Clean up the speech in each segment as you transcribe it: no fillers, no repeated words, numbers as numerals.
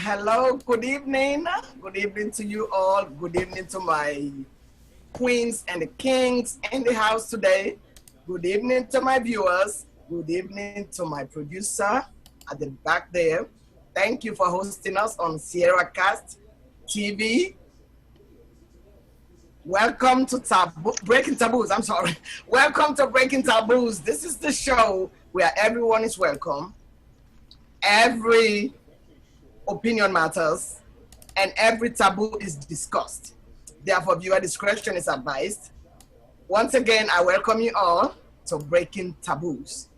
Hello, good evening. Good evening to you all. Good evening to my queens and the kings in the house today. Good evening to my viewers. Good evening to my producer at the back there. Thank you for hosting us on Sierra Cast TV. Welcome to Breaking Taboos. I'm sorry. Welcome to Breaking Taboos. This is the show where everyone is welcome. Every opinion matters and every taboo is discussed. Therefore, viewer discretion is advised. Once again, I welcome you all to Breaking Taboos.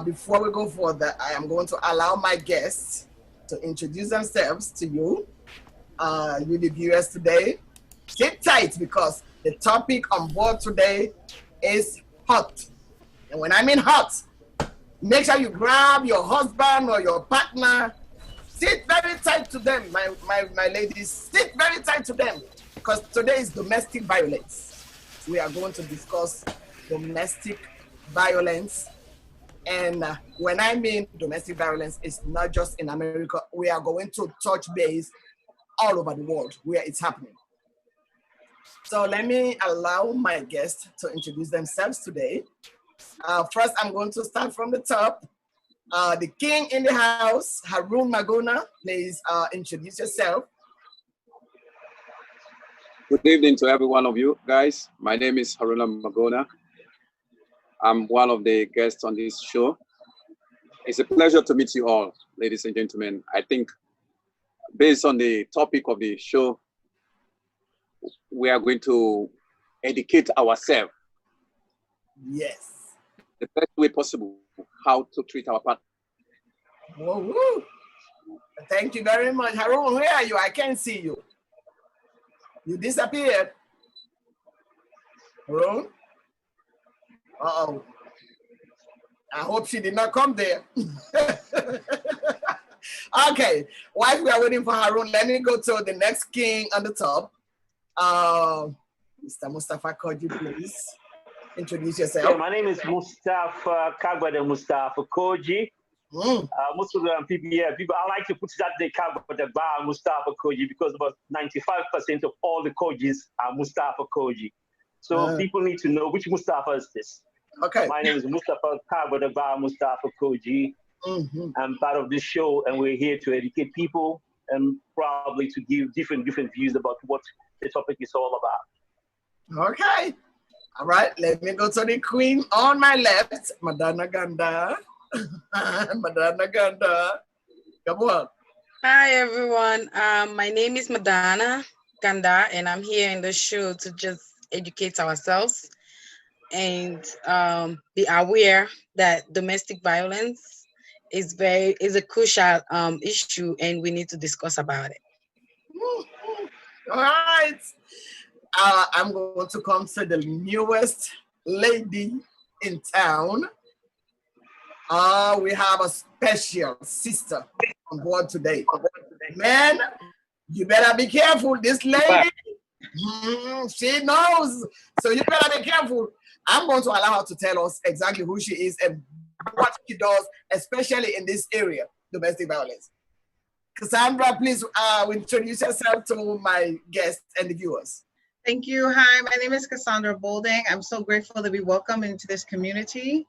Before we go further, I am going to allow my guests to introduce themselves to you, you the viewers today. Sit tight because the topic on board today is hot. And when I mean hot, make sure you grab your husband or your partner. Sit very tight to them, my ladies. Sit very tight to them because today is domestic violence. We are going to discuss domestic violence. And when I mean domestic violence, it's not just in America. We are going to touch base all over the world where it's happening. So let me allow my guests to introduce themselves today. First, I'm going to start from the top. The king in the house, Harun Magona, please introduce yourself. Good evening to every one of you guys. My name is Harun Magona. I'm one of the guests on this show. It's a pleasure to meet you all, ladies and gentlemen. I think based on the topic of the show, we are going to educate ourselves. Yes. The best way possible, how to treat our partner. Whoa. Thank you very much. Harun, where are you? I can't see you. You disappeared. Harun? Uh-oh. I hope she did not come there. Okay, while we are waiting for Harun, let me go to the next king on the top. Mr. Mustafa, could you please introduce yourself? Yeah, my name is Mustafa Kagbada Mustafa Koji. Most of the people, I like to put that the Kagbada Bar Mustafa Koji because about 95% of all the Kojis are Mustafa Koji. So people need to know which Mustafa is this. Okay. My name is Mustafa Kagbada Bar Mustafa Koji. I'm part of this show and we're here to educate people and probably to give different views about what the topic is all about. Okay. All right. Let me go to the queen on my left, Madana Ganda. Madana Ganda. Come on. Hi, everyone. My name is Madana Ganda, and I'm here in the show to just educate ourselves and be aware that domestic violence is a crucial issue, and we need to discuss about it. All right. I'm going to come to the newest lady in town. We have a special sister on board today. Man, you better be careful. This lady, she knows. So you better be careful. I'm going to allow her to tell us exactly who she is and what she does, especially in this area, domestic violence. Cassandra, please introduce yourself to my guests and the viewers. Thank you. Hi, my name is Cassandra Bolding. I'm so grateful to be welcomed into this community.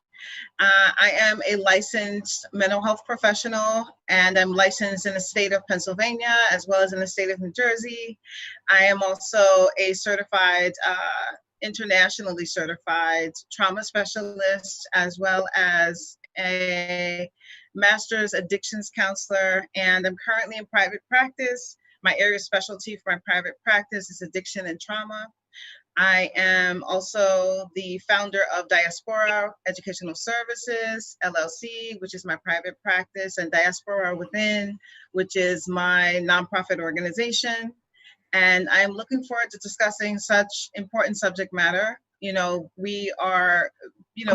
I am a licensed mental health professional, and I'm licensed in the state of Pennsylvania as well as in the state of New Jersey. I am also a certified, internationally certified trauma specialist, as well as a master's addictions counselor, and I'm currently in private practice. My area of specialty for my private practice is addiction and trauma. I am also the founder of Diaspora Educational Services, LLC, which is my private practice, and Diaspora Within, which is my nonprofit organization. And I'm looking forward to discussing such important subject matter. You know, we are,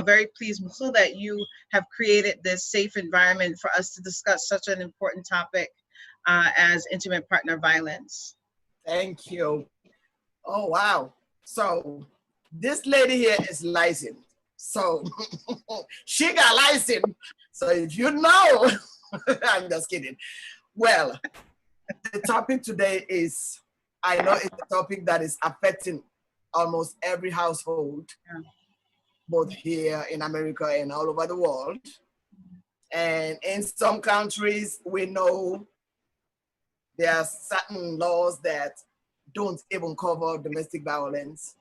very pleased so that you have created this safe environment for us to discuss such an important topic as intimate partner violence. Thank you. Oh, wow. So this lady here is licensed. So she got licensed. So if you know, I'm just kidding. Well, the topic today is, I know it's a topic that is affecting almost every household, both here in America and all over the world. And in some countries, we know there are certain laws that don't even cover domestic violence.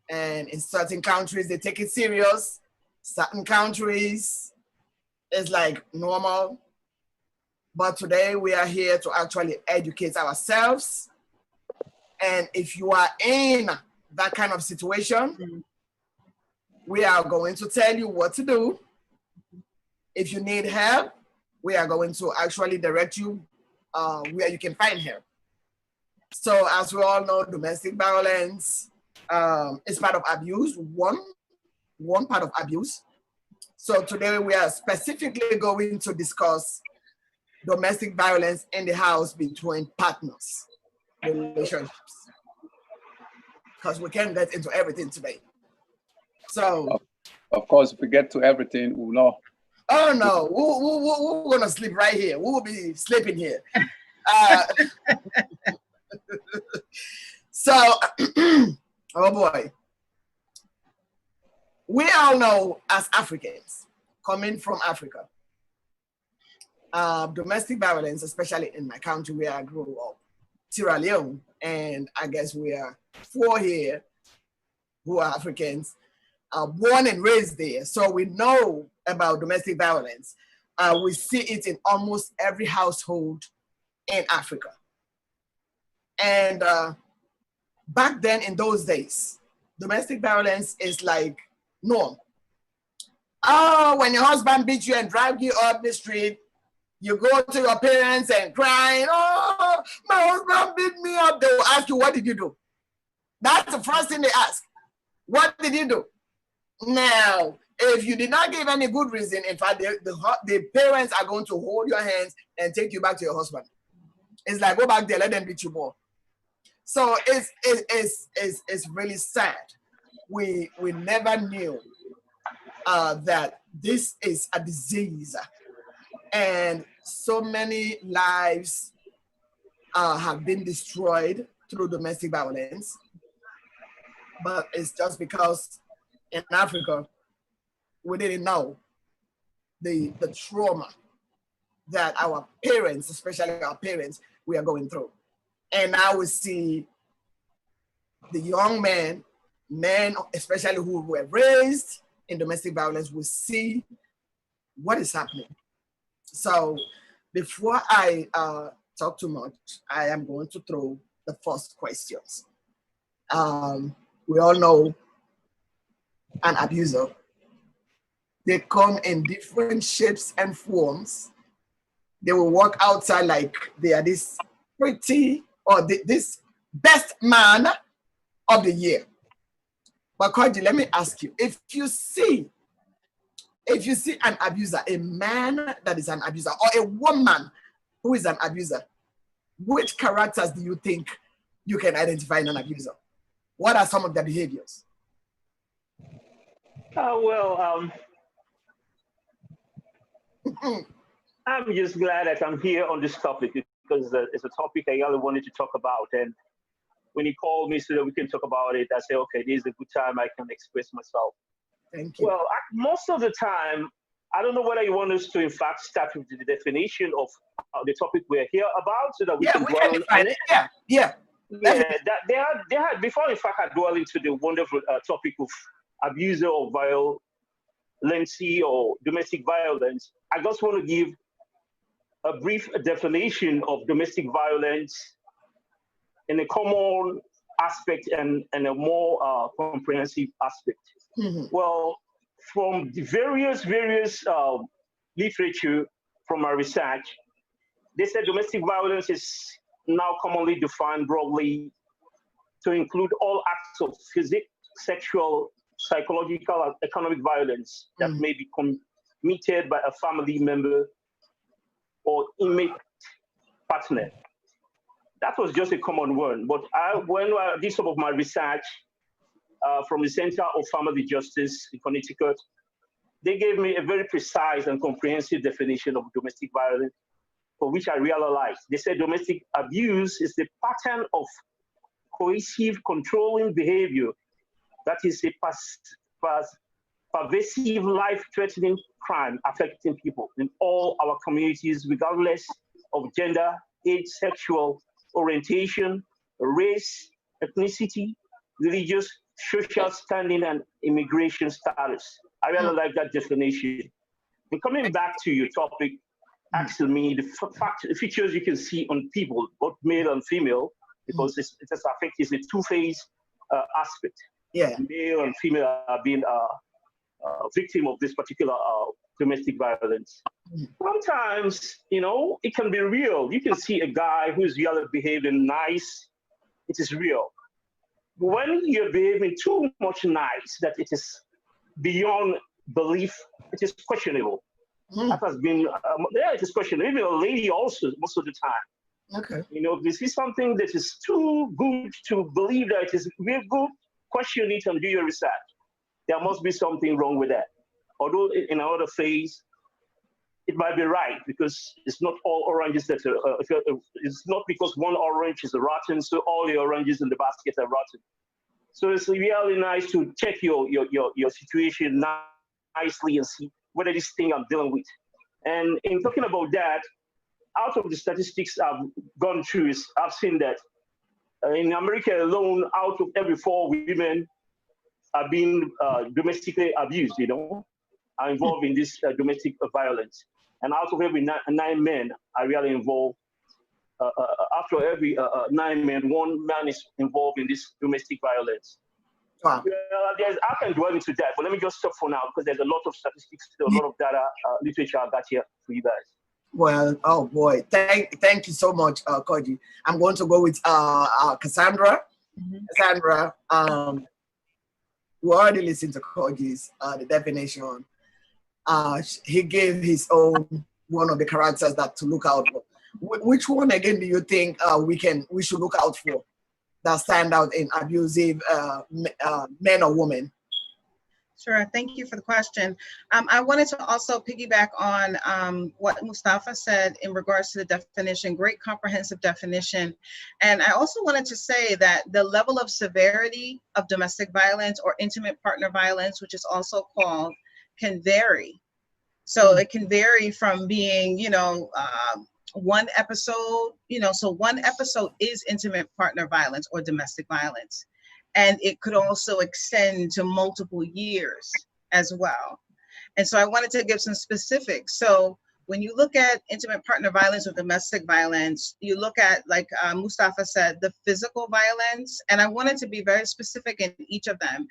And in certain countries, they take it serious. Certain countries, it's like normal. But today we are here to actually educate ourselves. And if you are in that kind of situation, we are going to tell you what to do. If you need help, we are going to actually direct you where you can find help. So as we all know, domestic violence is part of abuse, one part of abuse. So today we are specifically going to discuss domestic violence in the house between partners, relationships, because we can't get into everything today. So, of course, if we get to everything, we'll know. Oh no, we're gonna sleep right here. We will be sleeping here. So, oh boy, we all know as Africans coming from Africa, domestic violence, especially in my country where I grew up, Sierra Leone, and I guess we are 4 here who are Africans, born and raised there. So we know about domestic violence. We see it in almost every household in Africa. And back then in those days, domestic violence is like norm. Oh, when your husband beats you and drives you up the street, you go to your parents and crying, oh, my husband beat me up. They will ask you, what did you do? That's the first thing they ask. What did you do? Now, if you did not give any good reason, in fact, the parents are going to hold your hands and take you back to your husband. It's like, go back there, let them beat you more. So it's really sad. We never knew that this is a disease, and so many lives have been destroyed through domestic violence. But it's just because in Africa, we didn't know the trauma that our parents, especially our parents, we are going through. And now we see the young men especially who were raised in domestic violence, we see what is happening. So before I talk too much, I am going to throw the first questions. We all know an abuser. They come in different shapes and forms. They will walk outside like they are this pretty or this best man of the year. But Koji, let me ask you, if you see an abuser, a man that is an abuser, or a woman who is an abuser, which characters do you think you can identify in an abuser? What are some of their behaviors? I'm just glad that I'm here on this topic because it's a topic I really wanted to talk about. And when you called me so that we can talk about it, I said, okay, this is a good time I can express myself. Thank you. Well, most of the time, I don't know whether you want us to, in fact, start with the definition of the topic we're here about so that we can dwell on it. Yeah. Before, in fact, I dwell into the wonderful topic of abuser or violence or domestic violence, I just want to give a brief definition of domestic violence in a common aspect and a more comprehensive aspect. Mm-hmm. Well, from the various literature from my research, they said domestic violence is now commonly defined broadly to include all acts of physical, sexual, psychological, and economic violence that may be committed by a family member or inmate partner. That was just a common one. But when I did some of my research from the Center of Family Justice in Connecticut, they gave me a very precise and comprehensive definition of domestic violence. for which I realized. They said domestic abuse is the pattern of coercive, controlling behavior that is a pervasive, life-threatening crime affecting people in all our communities, regardless of gender, age, sexual orientation, race, ethnicity, religious, social standing, and immigration status. I really like that definition. And coming back to your topic, asking me the features you can see on people, both male and female, because it's a two-phase aspect. Yeah. Male and female are being victim of this particular domestic violence. Sometimes, it can be real. You can see a guy who's really behaving nice. It is real. But when you're behaving too much nice, that it is beyond belief, it is questionable. That has been, it is questionable. Even a lady also, most of the time. Okay. If you see something that is too good to believe that it is real good, question it and do your research. There must be something wrong with that. Although in another phase, it might be right, because it's not all oranges that are, it's not because one orange is rotten, so all the oranges in the basket are rotten. So it's really nice to check your situation nicely and see whether this thing I'm dealing with. And in talking about that, out of the statistics I've gone through, I've seen that in America alone, out of every 4 women are being domestically abused, are involved in this domestic violence. And out of every 9 men are really involved. After every 9 men, 1 man is involved in this domestic violence. Wow. I can dwell into that, but let me just stop for now, because there's a lot of statistics, a lot of data, literature I got here for you guys. Well, oh boy, thank you so much, Koji. I'm going to go with Cassandra. Cassandra, we already listened to Koji's the definition. He gave his own one of the characters that to look out for. Which one again do you think we should look out for that stand out in abusive men or women? Sure, thank you for the question. I wanted to also piggyback on what Mustafa said in regards to the definition, great comprehensive definition. And I also wanted to say that the level of severity of domestic violence or intimate partner violence, which is also called, can vary. So it can vary from being, one episode, so one episode is intimate partner violence or domestic violence. And it could also extend to multiple years as well. And so I wanted to give some specifics. So when you look at intimate partner violence or domestic violence, you look at, like Mustafa said, the physical violence. And I wanted to be very specific in each of them.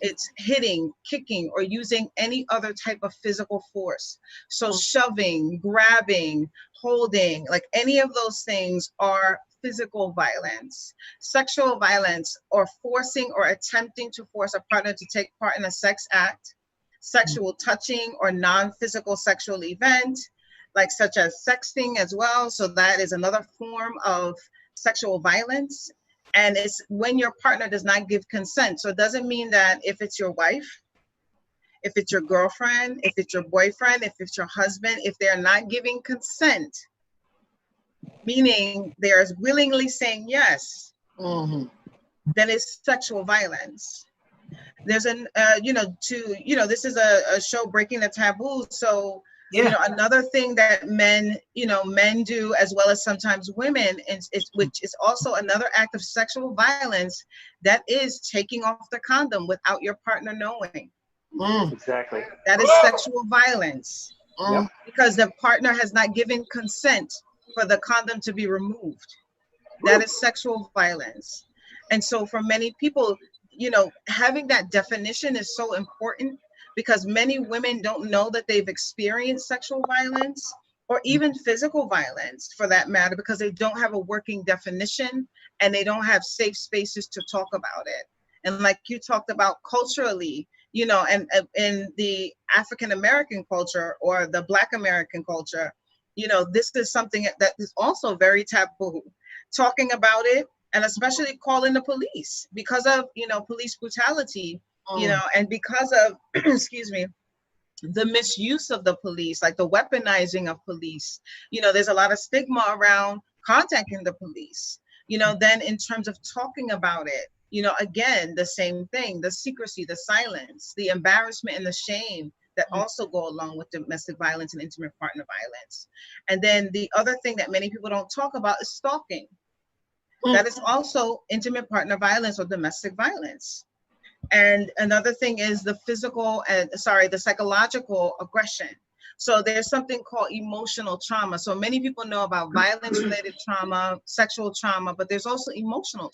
It's hitting, kicking, or using any other type of physical force. So shoving, grabbing, holding, like any of those things are physical violence. Sexual violence, or forcing or attempting to force a partner to take part in a sex act. Sexual touching or non-physical sexual event, like such as sexting as well. So that is another form of sexual violence. And it's when your partner does not give consent. So it doesn't mean that if it's your wife, if it's your girlfriend, if it's your boyfriend, if it's your husband, if they're not giving consent, meaning they're willingly saying yes, then it's sexual violence. There's this is a show, Breaking the Taboos. So, another thing that men do, as well as sometimes women, which is also another act of sexual violence, that is taking off the condom without your partner knowing. Exactly. That is sexual violence. Because the partner has not given consent for the condom to be removed. That is sexual violence. And so for many people, having that definition is so important, because many women don't know that they've experienced sexual violence or even physical violence for that matter, because they don't have a working definition and they don't have safe spaces to talk about it. And like you talked about culturally, and in the African American culture or the Black American culture, this is something that is also very taboo. Talking about it, and especially calling the police because of, police brutality, and because of, excuse me, the misuse of the police, like the weaponizing of police. You know, there's a lot of stigma around contacting the police. You know, then in terms of talking about it, you know, again, the same thing, the secrecy, the silence, the embarrassment and the shame that also go along with domestic violence and intimate partner violence. And then the other thing that many people don't talk about is stalking. That is also intimate partner violence or domestic violence. And another thing is the the psychological aggression. So there's something called emotional trauma. So many people know about violence-related trauma, sexual trauma, but there's also emotional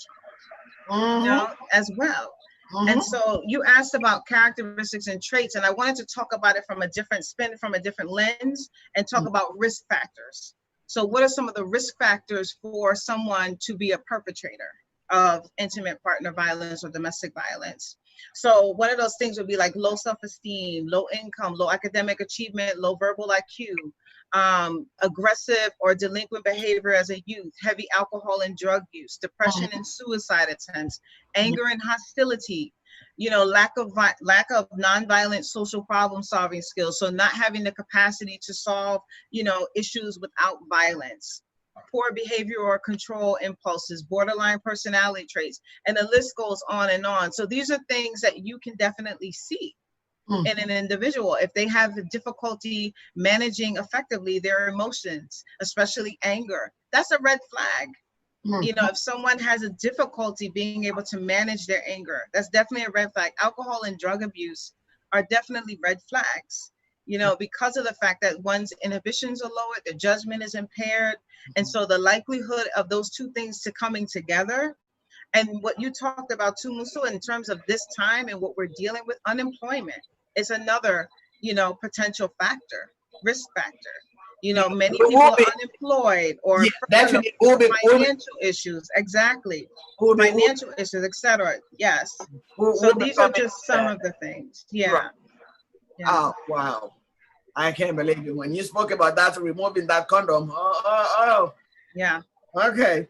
trauma, you know, as well. And so you asked about characteristics and traits, and I wanted to talk about it from a different spin, from a different lens, and talk about risk factors. So what are some of the risk factors for someone to be a perpetrator of intimate partner violence or domestic violence? So one of those things would be like low self-esteem, low income, low academic achievement, low verbal IQ, aggressive or delinquent behavior as a youth, heavy alcohol and drug use, depression and suicide attempts, anger and hostility, you know, lack of nonviolent social problem solving skills. So not having the capacity to solve, you know, issues without violence, poor behavior or control impulses, borderline personality traits, and the list goes on and on. So these are things that you can definitely see in an individual if they have the difficulty managing effectively their emotions, especially anger. That's a red flag. You know, if someone has a difficulty being able to manage their anger, that's definitely a red flag. Alcohol and drug abuse are definitely red flags, you know, because of the fact that one's inhibitions are lowered, the judgment is impaired. And so the likelihood of those two things to coming together, and what you talked about too, Musu, in terms of this time and what we're dealing with, unemployment is another, you know, potential factor, risk factor. You know, many people are unemployed or financial issues. Exactly. Financial issues, etc. Yes. So these are just some of the things. Yeah. Oh, wow. I can't believe it. When you spoke about that, removing that condom. Yeah. Okay.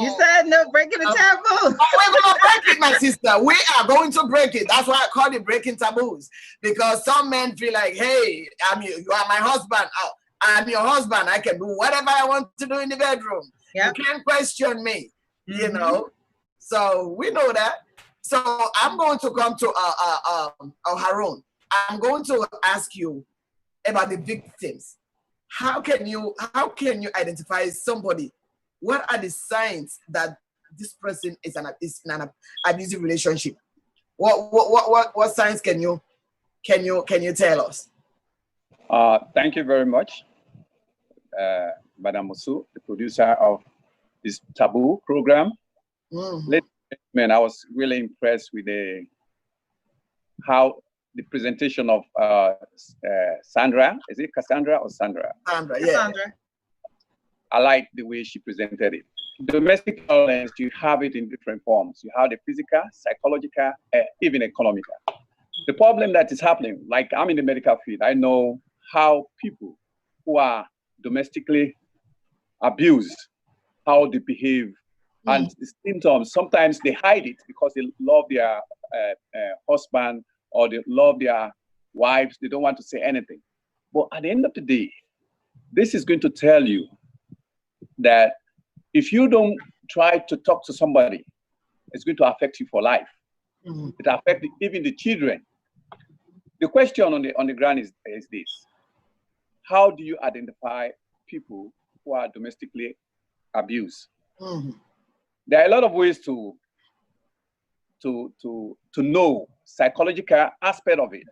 You said no breaking the taboo. Oh, we're going to break it, my sister. We are going to break it. That's why I call it breaking taboos. Because some men feel like, hey, you are my husband. I'm your husband. I can do whatever I want to do in the bedroom. Yep. You can't question me, you know. So we know that. So I'm going to come to Harun. I'm going to ask you about the victims. How can you identify somebody? What are the signs that this person is in an abusive relationship? What signs can you tell us? Thank you very much, Madam Musu, the producer of this Taboo program. Ladies and gentlemen, I was really impressed with how the presentation of Sandra. Is it Cassandra or Sandra? Sandra, yeah. Cassandra. I like the way she presented it. Domestic violence, you have it in different forms. You have the physical, psychological, even economical. The problem that is happening, like I'm in the medical field, I know how people who are domestically abused, how they behave, and the symptoms, sometimes they hide it because they love their husband or they love their wives. They don't want to say anything. But at the end of the day, this is going to tell you that if you don't try to talk to somebody, it's going to affect you for life. It affects even the children. The question on the ground is this: how do you identify people who are domestically abused? There are a lot of ways to know psychological aspect of it.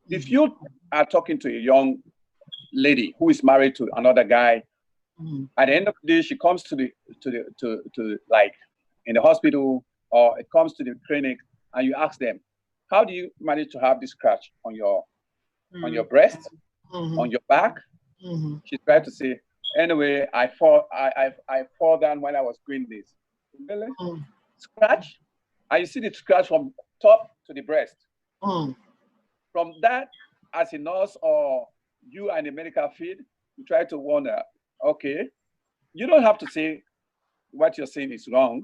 If you are talking to a young lady who is married to another guy, at the end of the day, she comes to like in the hospital or it comes to the clinic, and you ask them, how do you manage to have this scratch on your breast, on your back? She tried to say, anyway, I fall down when I was doing this. Really? Scratch? And you see the scratch from top to the breast. From that, as a nurse or you are in the medical field, you try to wonder, okay, you don't have to say what you're saying is wrong,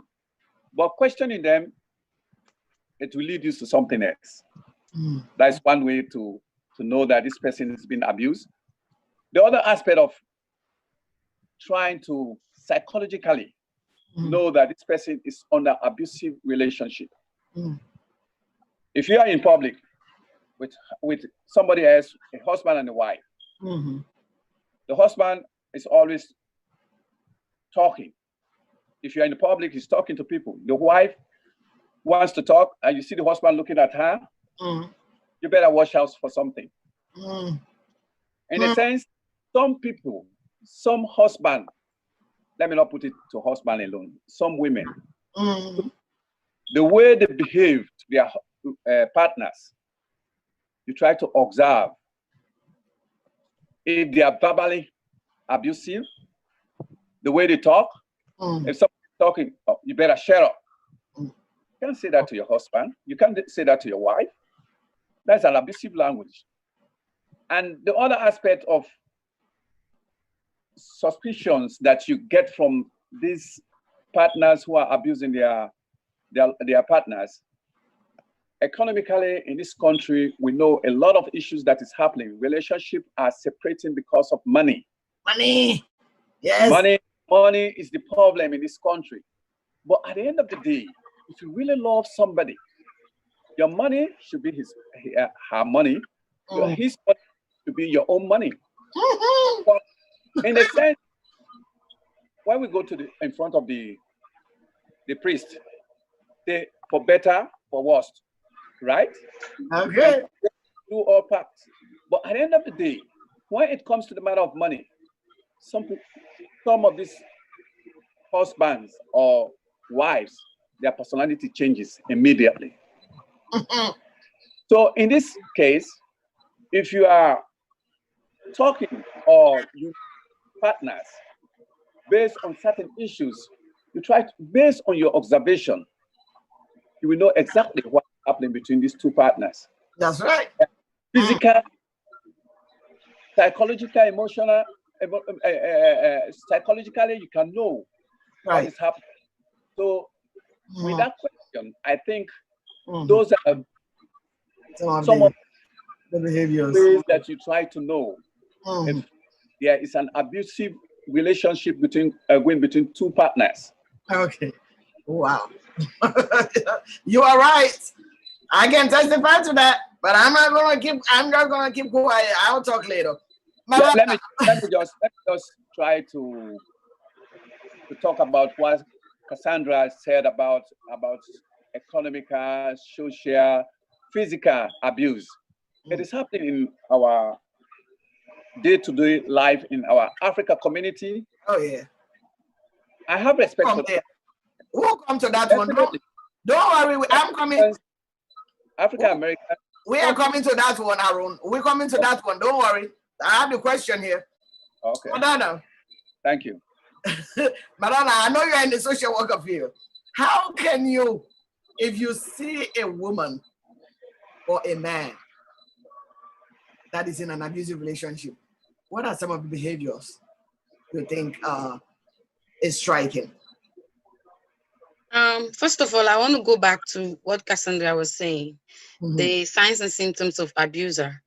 but questioning them, it will lead you to something else. That's one way to know that this person is being abused. The other aspect of trying to psychologically know that this person is under abusive relationship. If you are in public with somebody else, a husband and a wife, the husband is always talking. If you're in the public, he's talking to people. The wife wants to talk, and you see the husband looking at her, you better watch out for something. In a sense, some people, some husband, let me not put it to husband alone, some women, the way they behave to their partners, you try to observe. If they are verbally abusive, the way they talk, if somebody's talking, oh, you better shut up. You can't say that to your husband. You can't say that to your wife. That's an abusive language. And the other aspect of suspicions that you get from these partners who are abusing their partners, economically in this country, we know a lot of issues that is happening. Relationships are separating because of money. Money, yes. Money is the problem in this country. But at the end of the day, if you really love somebody, your money should be her money. His money should be your own money. But in a sense, when we go to in front of the priest, they for better, for worse, right? Okay. Do all parts. But at the end of the day, when it comes to the matter of money, some of these husbands or wives, their personality changes immediately. So in this case, if you are talking or you partners based on certain issues, you try to, based on your observation, you will know exactly what's happening between these two partners. That's right. Physical, psychological, emotional, psychologically, you can know what is happening. So with that question, I think those are some of the behaviors ways that you try to know if there is an abusive relationship between two partners. Okay. Wow. You are right. I can testify to that, but I'm not gonna keep quiet. I'll talk later. Let me just try to talk about what Cassandra said about economical, social, physical abuse. It is happening in our day-to-day life in our Africa community. Oh yeah. I have respect for that. We'll come to that one. Don't worry, I'm coming. African American. We are coming to that one, Aaron. We're coming to that one. Don't worry. I have the question here. Okay. Madonna. Thank you. Madonna, I know you're in the social worker field. How can you, if you see a woman or a man that is in an abusive relationship, what are some of the behaviors you think is striking? First of all, I want to go back to what Cassandra was saying, the signs and symptoms of abuser.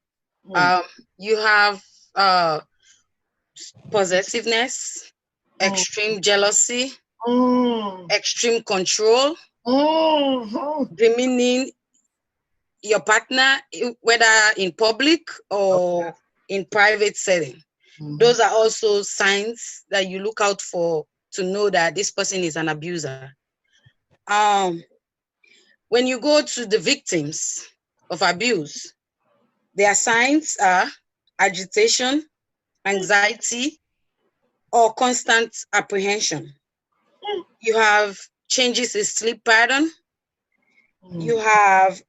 You have possessiveness, extreme jealousy, extreme control, demeaning your partner, whether in public or in private setting. Those are also signs that you look out for to know that this person is an abuser. When you go to the victims of abuse, their signs are agitation, anxiety, or constant apprehension. You have changes in sleep pattern. You have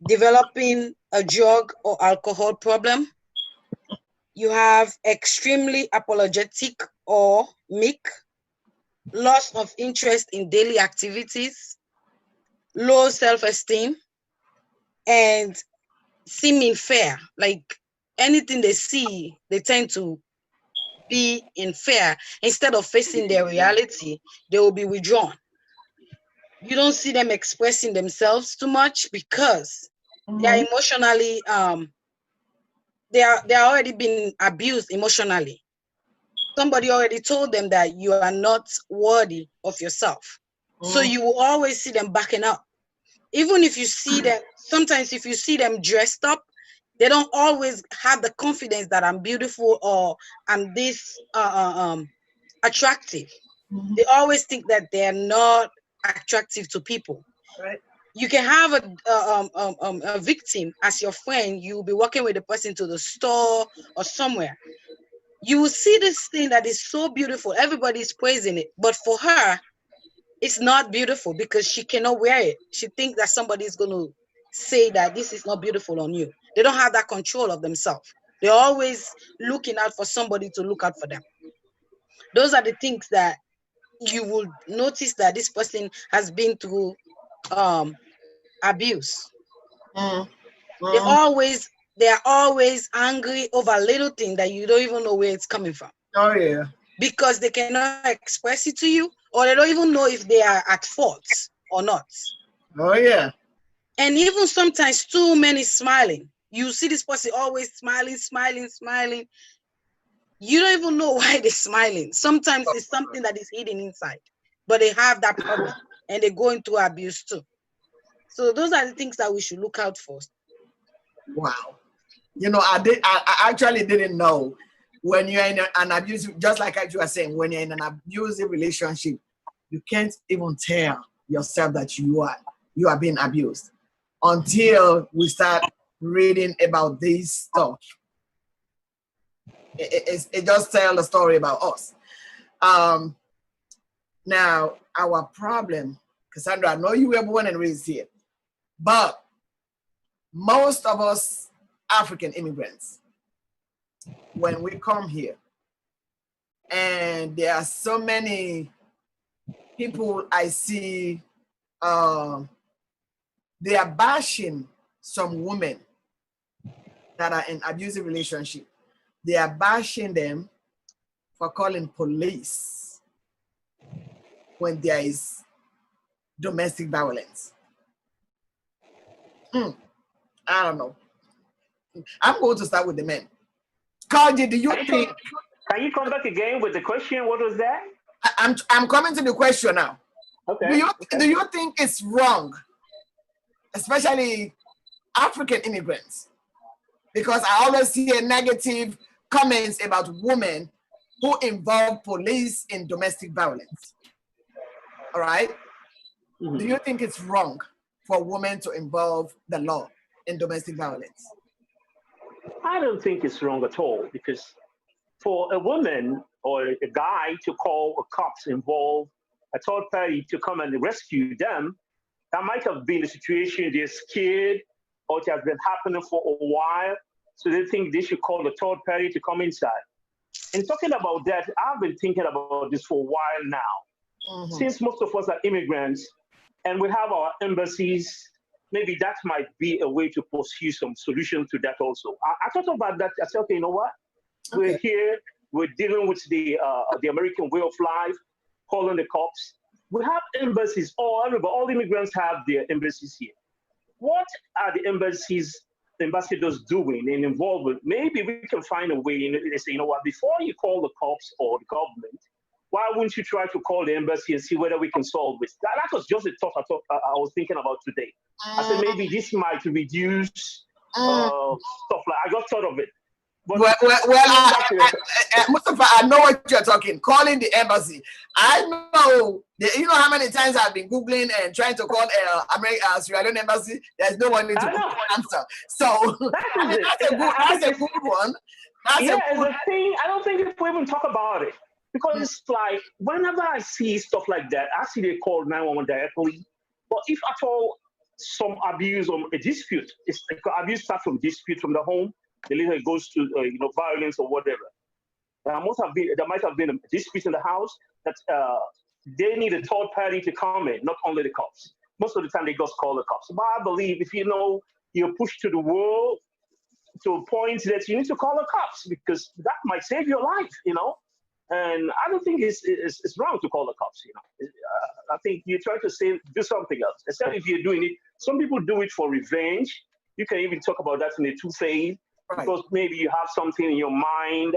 developing a drug or alcohol problem. You have extremely apologetic or meek, loss of interest in daily activities, low self-esteem, and seeming fear. Like anything they see, they tend to be in fear. Instead of facing their reality, they will be withdrawn. You don't see them expressing themselves too much because they are emotionally they are already been abused emotionally. Somebody already told them that you are not worthy of yourself. So you will always see them backing up. Even if you see them, sometimes if you see them dressed up, they don't always have the confidence that I'm beautiful or I'm this attractive. They always think that they're not attractive to people. Right. You can have a victim as your friend. You'll be walking with the person to the store or somewhere. You will see this thing that is so beautiful. Everybody's praising it. But for her, it's not beautiful because she cannot wear it. She thinks that somebody is going to say that this is not beautiful on you. They don't have that control of themselves. They're always looking out for somebody to look out for them. Those are the things that you will notice that this person has been through abuse. They are always angry over little thing that you don't even know where it's coming from. Oh yeah. Because they cannot express it to you, or they don't even know if they are at fault or not. Oh yeah. And even sometimes too many smiling. You see this person always smiling. You don't even know why they're smiling. Sometimes it's something that is hidden inside, but they have that problem and they're going through abuse too. So those are the things that we should look out for. Wow. You know, I actually didn't know when you're in an abusive, just like you were saying, when you're in an abusive relationship, you can't even tell yourself that you are being abused until we start reading about this stuff. It just tells the story about us. Now, our problem, Cassandra, I know you were born and raised here, but most of us African immigrants, when we come here, and there are so many people I see, they are bashing some women that are in abusive relationship. They are bashing them for calling police when there is domestic violence. I don't know. I'm going to start with the men. Kaji, do you think? Can you come back again with the question? What was that? I'm coming to the question now. Okay. Do you think it's wrong, especially African immigrants? Because I always hear negative comments about women who involve police in domestic violence. All right? Do you think it's wrong for women to involve the law in domestic violence? I don't think it's wrong at all, because for a woman or a guy to call a cops involved, a third party to come and rescue them, that might have been a situation they're scared or it has been happening for a while, so they think they should call the third party to come inside. And talking about that, I've been thinking about this for a while now. Since most of us are immigrants and we have our embassies, maybe that might be a way to pursue some solution to that also. I thought about that. I said, okay, you know what? We're here, we're dealing with the American way of life, calling the cops. We have embassies all immigrants have their embassies here. What are the ambassadors doing and involved? Maybe we can find a way. They say, you know what, before you call the cops or the government, why wouldn't you try to call the embassy and see whether we can solve this? That was just a thought I was thinking about today. I said maybe this might reduce stuff like I just thought of it. But Mustafa, I know what you're talking. Calling the embassy. I know. You know how many times I've been Googling and trying to call Sierra Leone embassy. There's no one to answer. So that's a good one. It's a thing. I don't think people even talk about it, because it's like whenever I see stuff like that, I see they call 911 directly. But if at all some abuse or a dispute, it's like abuse starts from dispute from the home. The later it goes to violence or whatever. There might have been a dispute in the house that they need a third party to come in, not only the cops. Most of the time they just call the cops. But I believe if you're pushed to the wall to a point that you need to call the cops, because that might save your life, And I don't think it's wrong to call the cops, I think you try to do something else, especially if you're doing it. Some people do it for revenge. You can even talk about that in a two-phase, Right. because maybe you have something in your mind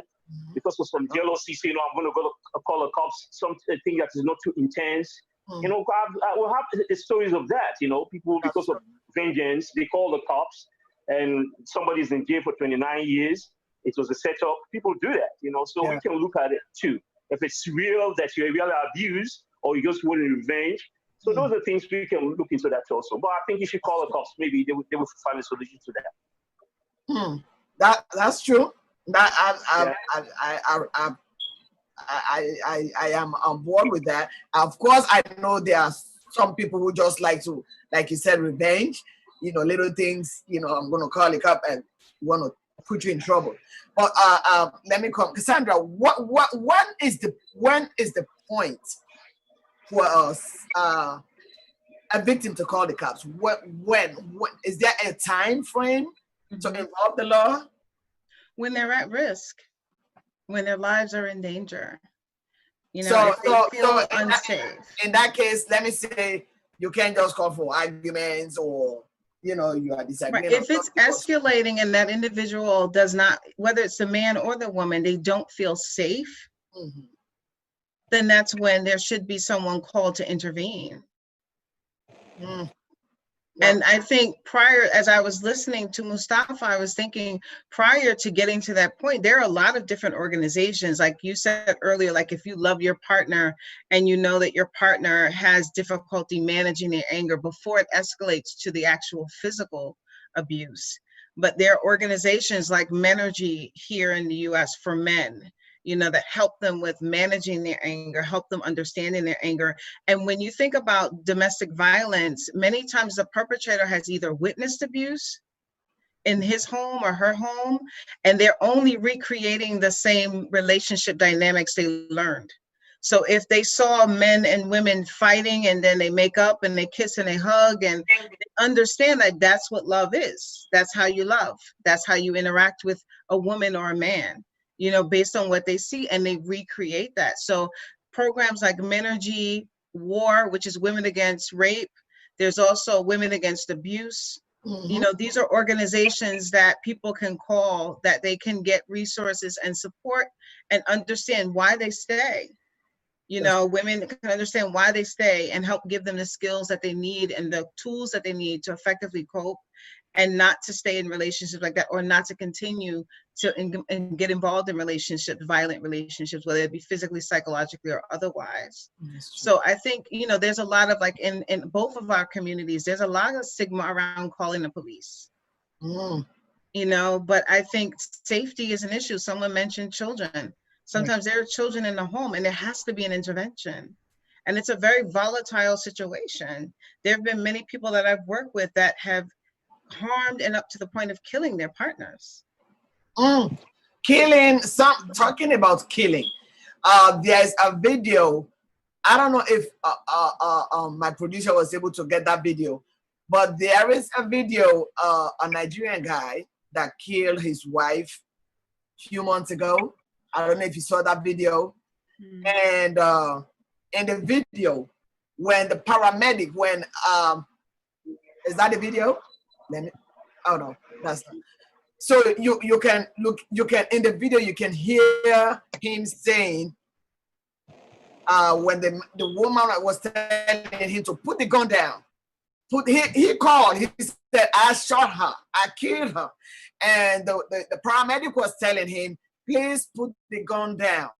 because of some jealousy, so, I'm going to go call the cops, something that is not too intense. We'll have the stories of that, people, because of vengeance, they call the cops, and somebody's in jail for 29 years. It was a setup. People do that, so we can look at it too. If it's real that you're really abused or you just want revenge. So those are things we can look into that also. But I think if you call the cops, maybe they will find a solution to that. That's true. That I am on board with that. Of course, I know there are some people who just like to, like you said, revenge. Little things. I'm going to call it up and want to put you in trouble. But let me come, Cassandra. When is the point for us, a victim, to call the cops? When is there a time frame to involve the law? When they're at risk, when their lives are in danger, if they feel unsafe. In that case, let me say, you can't just call for arguments or you are disagreeing. Right. If it's escalating and that individual does not, whether it's the man or the woman, they don't feel safe, then that's when there should be someone called to intervene. And I think prior, as I was listening to Mustafa, I was thinking prior to getting to that point, there are a lot of different organizations, like you said earlier, like if you love your partner and you know that your partner has difficulty managing their anger before it escalates to the actual physical abuse. But there are organizations like Menergy here in the US for men, that help them with managing their anger, help them understanding their anger. And when you think about domestic violence, many times the perpetrator has either witnessed abuse in his home or her home, and they're only recreating the same relationship dynamics they learned. So if they saw men and women fighting and then they make up and they kiss and they hug and they understand that that's what love is. That's how you love. That's how you interact with a woman or a man, based on what they see, and they recreate that. So programs like Menergy, WAR, which is Women Against Rape. There's also Women Against Abuse. These are organizations that people can call, that they can get resources and support and understand why they stay. Women can understand why they stay and help give them the skills that they need and the tools that they need to effectively cope and not to stay in relationships like that, or not to continue to and get involved in relationships, violent relationships, whether it be physically, psychologically, or otherwise. So I think, there's a lot of, like, in both of our communities, there's a lot of stigma around calling the police. But I think safety is an issue. Someone mentioned children. Sometimes there are children in the home and there has to be an intervention. And it's a very volatile situation. There have been many people that I've worked with that have harmed and up to the point of killing their partners. Talking about killing, there's a video. I don't know if my producer was able to get that video, but there is a video, a Nigerian guy that killed his wife a few months ago. I don't know if you saw that video. And in the video, when the paramedic, is that the video? Oh no, that's not. So you can in the video you can hear him saying, when the woman was telling him to put the gun down, he called, he said, I shot her, I killed her. And the paramedic was telling him, please put the gun down.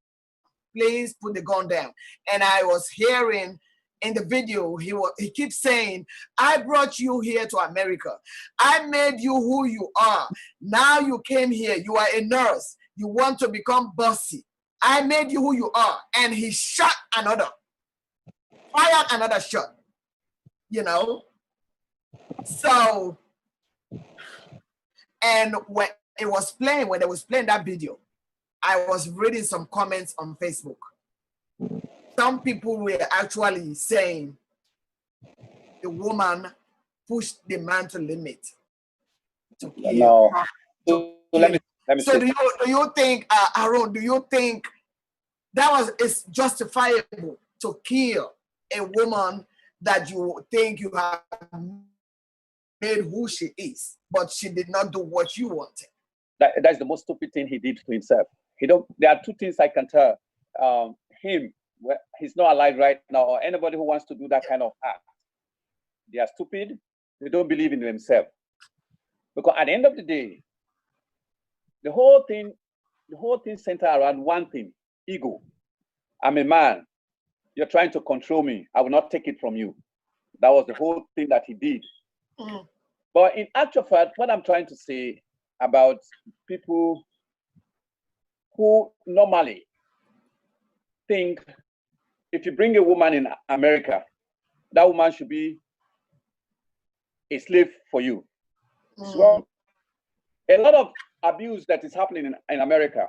Please put the gun down. And I was hearing in the video, he keeps saying, I brought you here to America. I made you who you are. Now you came here. You are a nurse. You want to become bossy. I made you who you are. And he shot fired another shot, So, and when they was playing that video, I was reading some comments on Facebook. Some people were actually saying the woman pushed the man to limit. No. So let me so do you think, Aaron, do you think that it's justifiable to kill a woman that you think you have made who she is, but she did not do what you wanted. That's the most stupid thing he did to himself. There are two things I can tell him. Well, he's not alive right now, or anybody who wants to do that kind of act. They are stupid. They don't believe in themselves. Because at the end of the day, the whole thing centers around one thing: ego. I'm a man. You're trying to control me. I will not take it from you. That was the whole thing that he did. Mm. But in actual fact, what I'm trying to say about people who normally think if you bring a woman in America, that woman should be a slave for you. So a lot of abuse that is happening in America.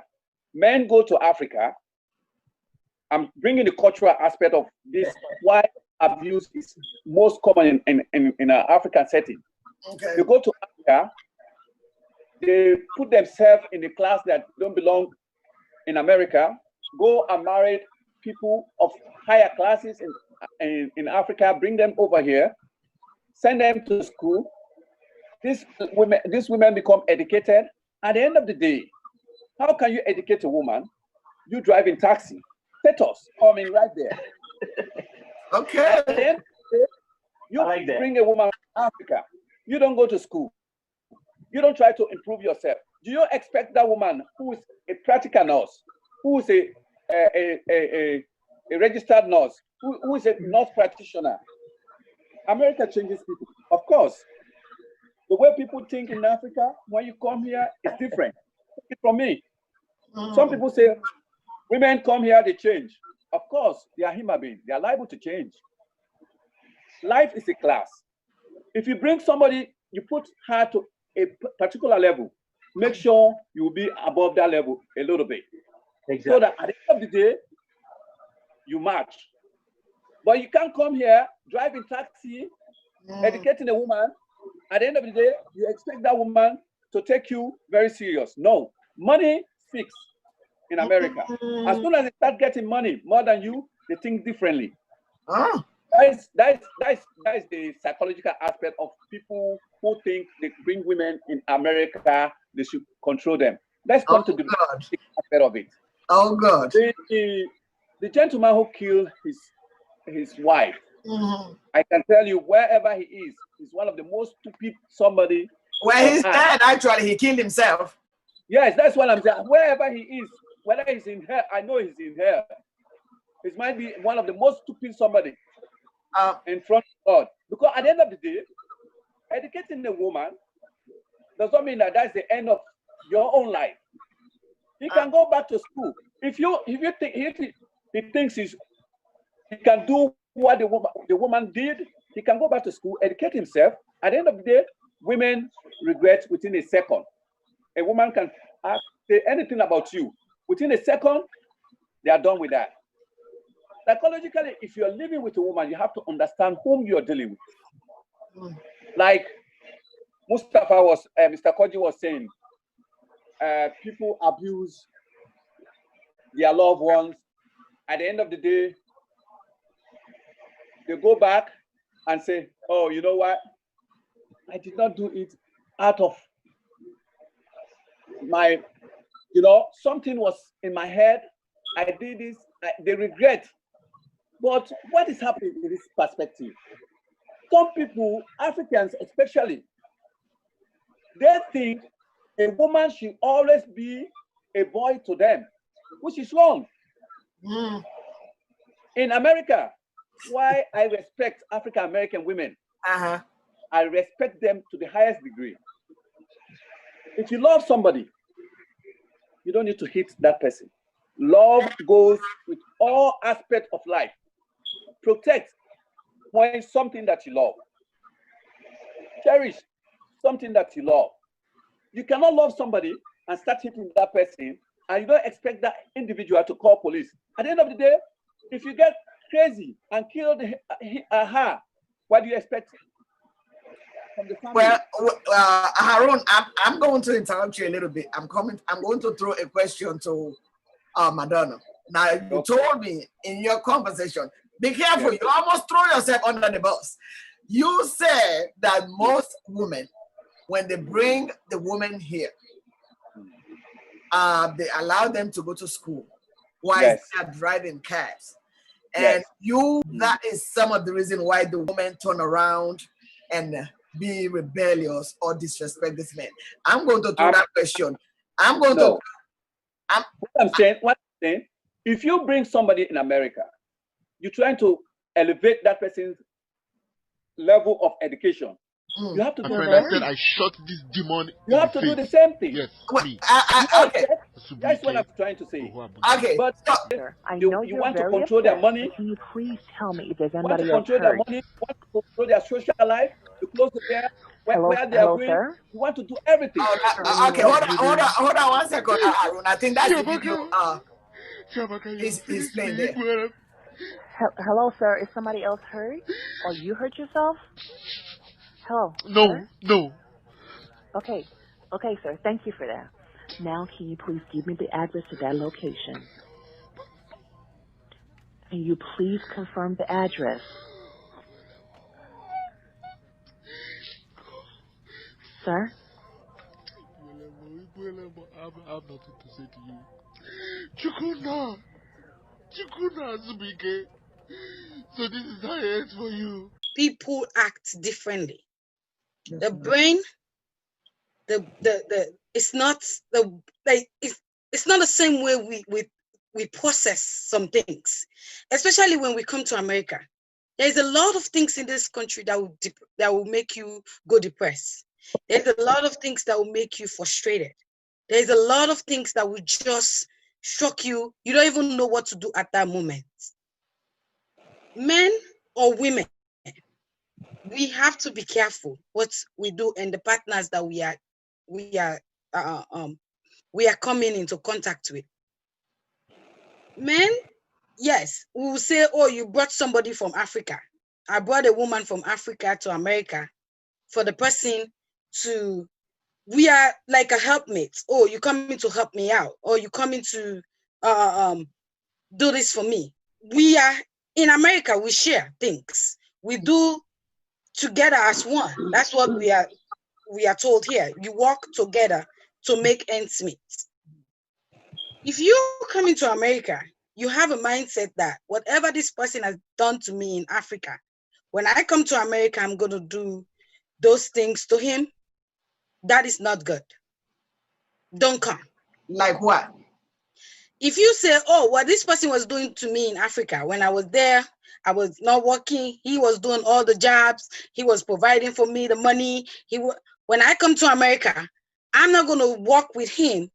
Men go to Africa. I'm bringing the cultural aspect of this, why abuse is most common in an African setting. Okay. They go to Africa, they put themselves in the class that don't belong in America, go and marry people of higher classes in Africa, bring them over here, send them to school. These women become educated. At the end of the day, how can you educate a woman? You drive in taxi. Status coming right there. Okay. And then you bring a woman from Africa. You don't go to school. You don't try to improve yourself. Do you expect that woman who is a practical nurse, who is a registered nurse, who is a nurse practitioner? America changes people. Of course, the way people think in Africa, when you come here, is different. Take it from me. Some people say, women come here, they change. Of course, they are human beings. They are liable to change. Life is a class. If you bring somebody, you put her to a particular level, make sure you will be above that level a little bit. Exactly. So that at the end of the day, you match. But you can't come here, driving taxi, educating a woman. At the end of the day, you expect that woman to take you very serious. No, money speaks in America. As soon as they start getting money more than you, they think differently. That is the psychological aspect of people who think they bring women in America, they should control them. Let's come to the aspect of it. Oh God. The gentleman who killed his wife, I can tell you, wherever he is, he's one of the most stupid somebody. Well, he's dead, actually. He killed himself. Yes, that's what I'm saying. Wherever he is, whether he's in hell, I know he's in hell. He might be one of the most stupid somebody in front of God. Because at the end of the day, educating a woman does not mean that that's the end of your own life. He can go back to school. If you think he thinks he can do what the woman did, he can go back to school, educate himself. At the end of the day, women regret within a second. A woman can say anything about you. Within a second, they are done with that. Psychologically, if you're living with a woman, you have to understand whom you're dealing with. Like Mr. Koji was saying, people abuse their loved ones. At the end of the day, they go back and say, oh, you know what? I did not do it out of my, something was in my head. I did this. They regret. But what is happening in this perspective? Some people, Africans especially, they think a woman should always be a boy to them, which is wrong. In America, why I respect African American women, I respect them to the highest degree. If you love somebody, you don't need to hit that person. Love goes with all aspects of life. Protect when something that you love. Cherish something that you love. You cannot love somebody and start hitting that person, and you don't expect that individual to call police. At the end of the day, if you get crazy and kill her, what do you expect from the family? Well, Harun, I'm going to interrupt you a little bit. I'm going to throw a question to Madonna. Now, you told me in your conversation, be careful, you almost throw yourself under the bus. You said that most women, when they bring the women here, they allow them to go to school while they are driving cabs. And that is some of the reason why the women turn around and be rebellious or disrespect this man. I'm going to throw that question. What I'm saying, if you bring somebody in America, you're trying to elevate that person's level of education. You have to do friend, I said I shot this demon. You have to do the same thing. Yes, okay. That's what I'm trying to say. Okay, but I know you want to control their money. Can you please tell me if there's You want anybody to else control their hurt? money. You want to control their social life. You close the door where they are going. Sir? You want to do everything. Okay, hold on 1 second, Arun. I think that's the video. He's playing there. Hello, sir. Is somebody else hurt? Or you hurt yourself? Hello. No, sir? no. Okay, sir. Thank you for that. Now, can you please give me the address to that location? Can you please confirm the address? Sir? I have nothing to say to you. Chukuna, Zubike. So this is how it ends for you. People act differently. The brain, it's not it's not the same way we process some things, especially when we come to America. There's a lot of things in this country that will make you go depressed. There's a lot of things that will make you frustrated. There's a lot of things that will just shock you. You don't even know what to do at that moment. Men or women, we have to be careful what we do and the partners that we are coming into contact with. Men, yes, we will say, oh, you brought somebody from Africa. I brought a woman from Africa to America for the person to, we are like a helpmate. Oh, you coming to help me out, or you coming to do this for me. We are in America, we share things. We do together as one. That's what we are told here. You work together to make ends meet. If you come into America, you have a mindset that whatever this person has done to me in Africa, when I come to America, I'm going to do those things to him. That is not good. Don't come. Like what? If you say, oh, what this person was doing to me in Africa, when I was there, I was not working. He was doing all the jobs. He was providing for me the money. When I come to America, I'm not going to work with him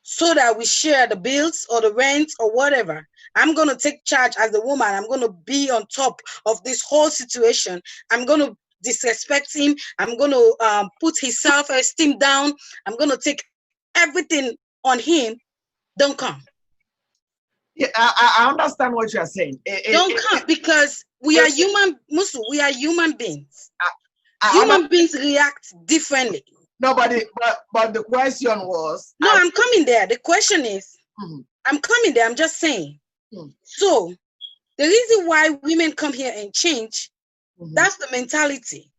so that we share the bills or the rent or whatever. I'm going to take charge as a woman. I'm going to be on top of this whole situation. I'm going to disrespect him. I'm going to put his self-esteem down. I'm going to take everything on him. Don't come. Yeah, I understand what you're saying. Don't come, because we are human, Musu. We are human beings. Human beings react differently. No, but the question was. No, I'm coming there. The question is, I'm coming there. I'm just saying. So the reason why women come here and change, that's the mentality.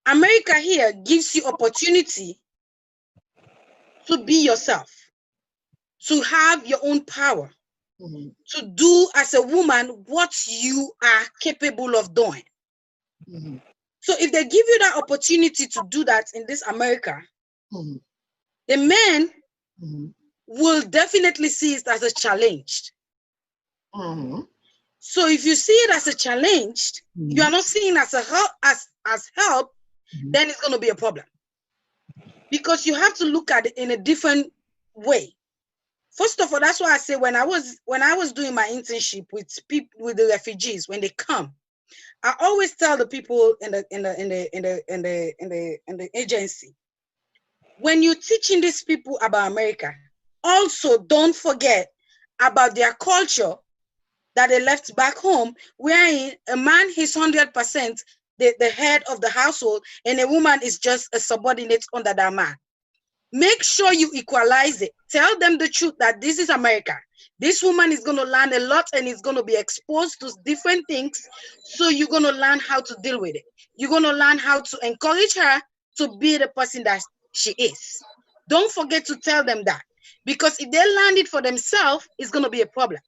America here gives you opportunity to be yourself, to have your own power, to do as a woman what you are capable of doing. So if they give you that opportunity to do that in this America, the men will definitely see it as a challenge. So if you see it as a challenge, you are not seeing it as a help, as help, then it's going to be a problem. Because you have to look at it in a different way. First of all, that's why I say when I was doing my internship with people, with the refugees, when they come, I always tell the people in the agency, when you're teaching these people about America, also don't forget about their culture that they left back home, wherein a man is 100% the head of the household and a woman is just a subordinate under that man. Make sure you equalize it. Tell them the truth that this is America. This woman is going to learn a lot and is going to be exposed to different things. So you're going to learn how to deal with it. You're going to learn how to encourage her to be the person that she is. Don't forget to tell them that. Because if they learn it for themselves, it's going to be a problem.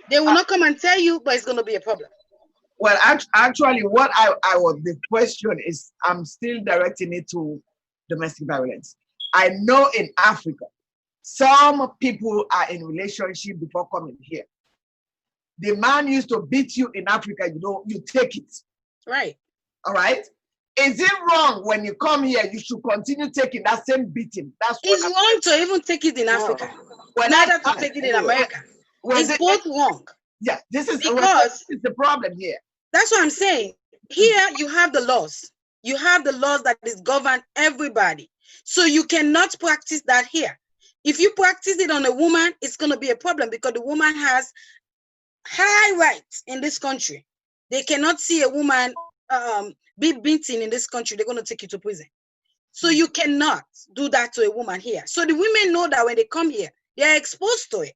They will not come and tell you, but it's going to be a problem. Well, actually, what I was, the question is, I'm still directing it to domestic violence. I know in Africa, some people are in relationship before coming here. The man used to beat you in Africa, you know, you take it. Right. All right. Is it wrong when you come here, you should continue taking that same beating? That's it's wrong to even take it in Africa. Well, neither to take it in America. It's both wrong. Yeah, this is the problem here. That's what I'm saying. Here you have the laws. You have the laws that is govern everybody. So you cannot practice that here. If you practice it on a woman, it's going to be a problem because the woman has high rights in this country. They cannot see a woman be beaten in this country. They're going to take you to prison. So you cannot do that to a woman here. So the women know that when they come here, they are exposed to it.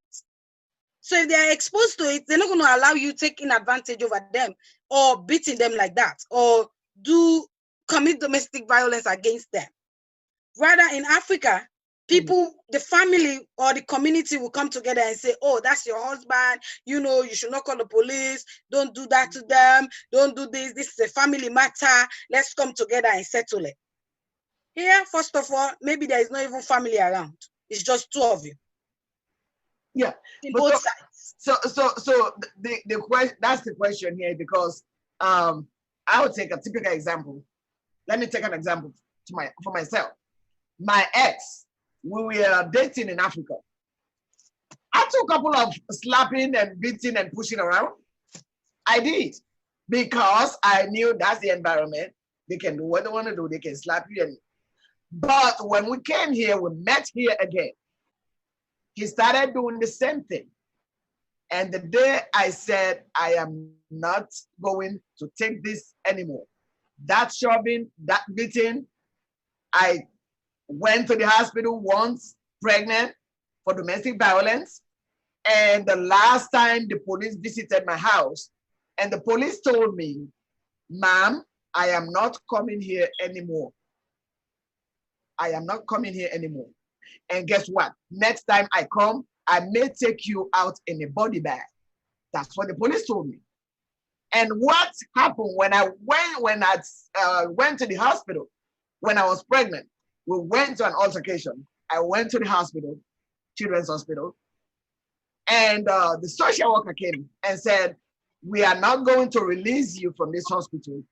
So if they are exposed to it, they're not going to allow you taking advantage over them or beating them like that or commit domestic violence against them. Rather, in Africa, people, the family or the community will come together and say, oh, that's your husband. You know, you should not call the police. Don't do that to them. Don't do this. This is a family matter. Let's come together and settle it. Here, first of all, maybe there is not even family around. It's just two of you. Yeah. In both sides. So the question, that's the question here, because I would take a typical example. Let me take an example for myself. My ex, when we were dating in Africa, I took a couple of slapping and beating and pushing around. I did, because I knew that's the environment. They can do what they want to do. They can slap you. But when we came here, we met here again. He started doing the same thing. And the day I said, I am not going to take this anymore. That shoving, that beating, I went to the hospital once, pregnant, for domestic violence. And the last time the police visited my house, and the police told me, ma'am, I am not coming here anymore. I am not coming here anymore. And guess what? Next time I come, I may take you out in a body bag. That's what the police told me. And what happened when I went to the hospital when I was pregnant? We went to an altercation. I went to the hospital, Children's Hospital, and the social worker came and said, we are not going to release you from this hospital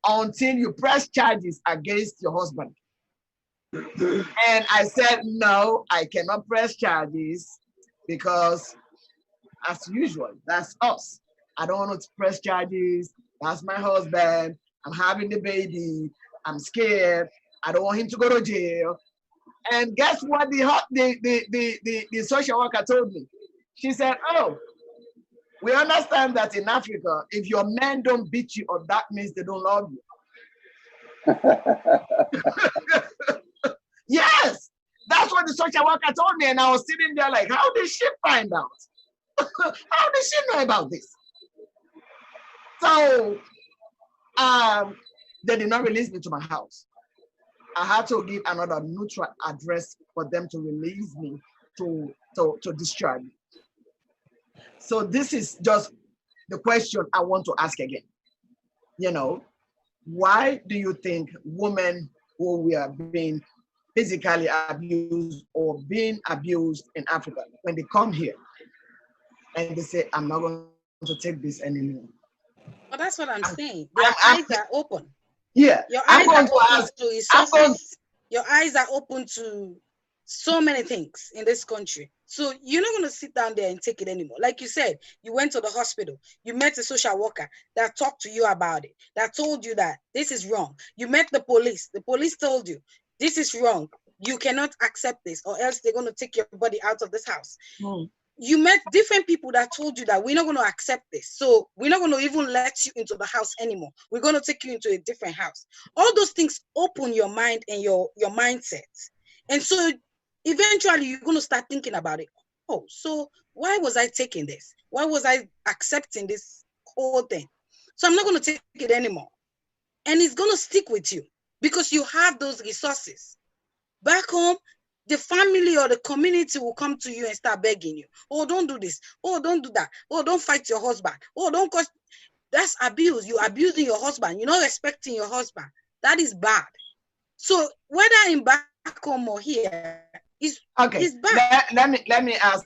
until you press charges against your husband. And I said, no, I cannot press charges because, as usual, that's us. I don't want to press charges. That's my husband. I'm having the baby. I'm scared. I don't want him to go to jail. And guess what the social worker told me? She said, oh, we understand that in Africa, if your men don't beat you up, that means they don't love you. Yes, that's what the social worker told me. And I was sitting there like, how did she find out? How did she know about this? So they did not release me to my house. I had to give another neutral address for them to release me to discharge me. So this is just the question I want to ask again. You know, why do you think women who were being physically abused or being abused in Africa, when they come here and they say, I'm not going to take this anymore? Well, that's what I'm saying. Their eyes are open. Yeah. Your eyes are open to resources. Your eyes are open to so many things in this country. So you're not going to sit down there and take it anymore. Like you said, you went to the hospital. You met a social worker that talked to you about it, that told you that this is wrong. You met the police. The police told you, this is wrong. You cannot accept this, or else they're going to take your body out of this house. You met different people that told you that we're not going to accept this. So we're not going to even let you into the house anymore. We're going to take you into a different house. All those things open your mind and your mindset. And so eventually you're going to start thinking about it. oh, so why was I taking this? Why was I accepting this whole thing? So I'm not going to take it anymore. And it's going to stick with you because you have those resources. Back home, the family or the community will come to you and start begging you. Oh, don't do this. Oh, don't do that. Oh, don't fight your husband. Oh, don't cause. That's abuse. You're abusing your husband. You're not respecting your husband. That is bad. So whether in back home or here, it's bad. Let me ask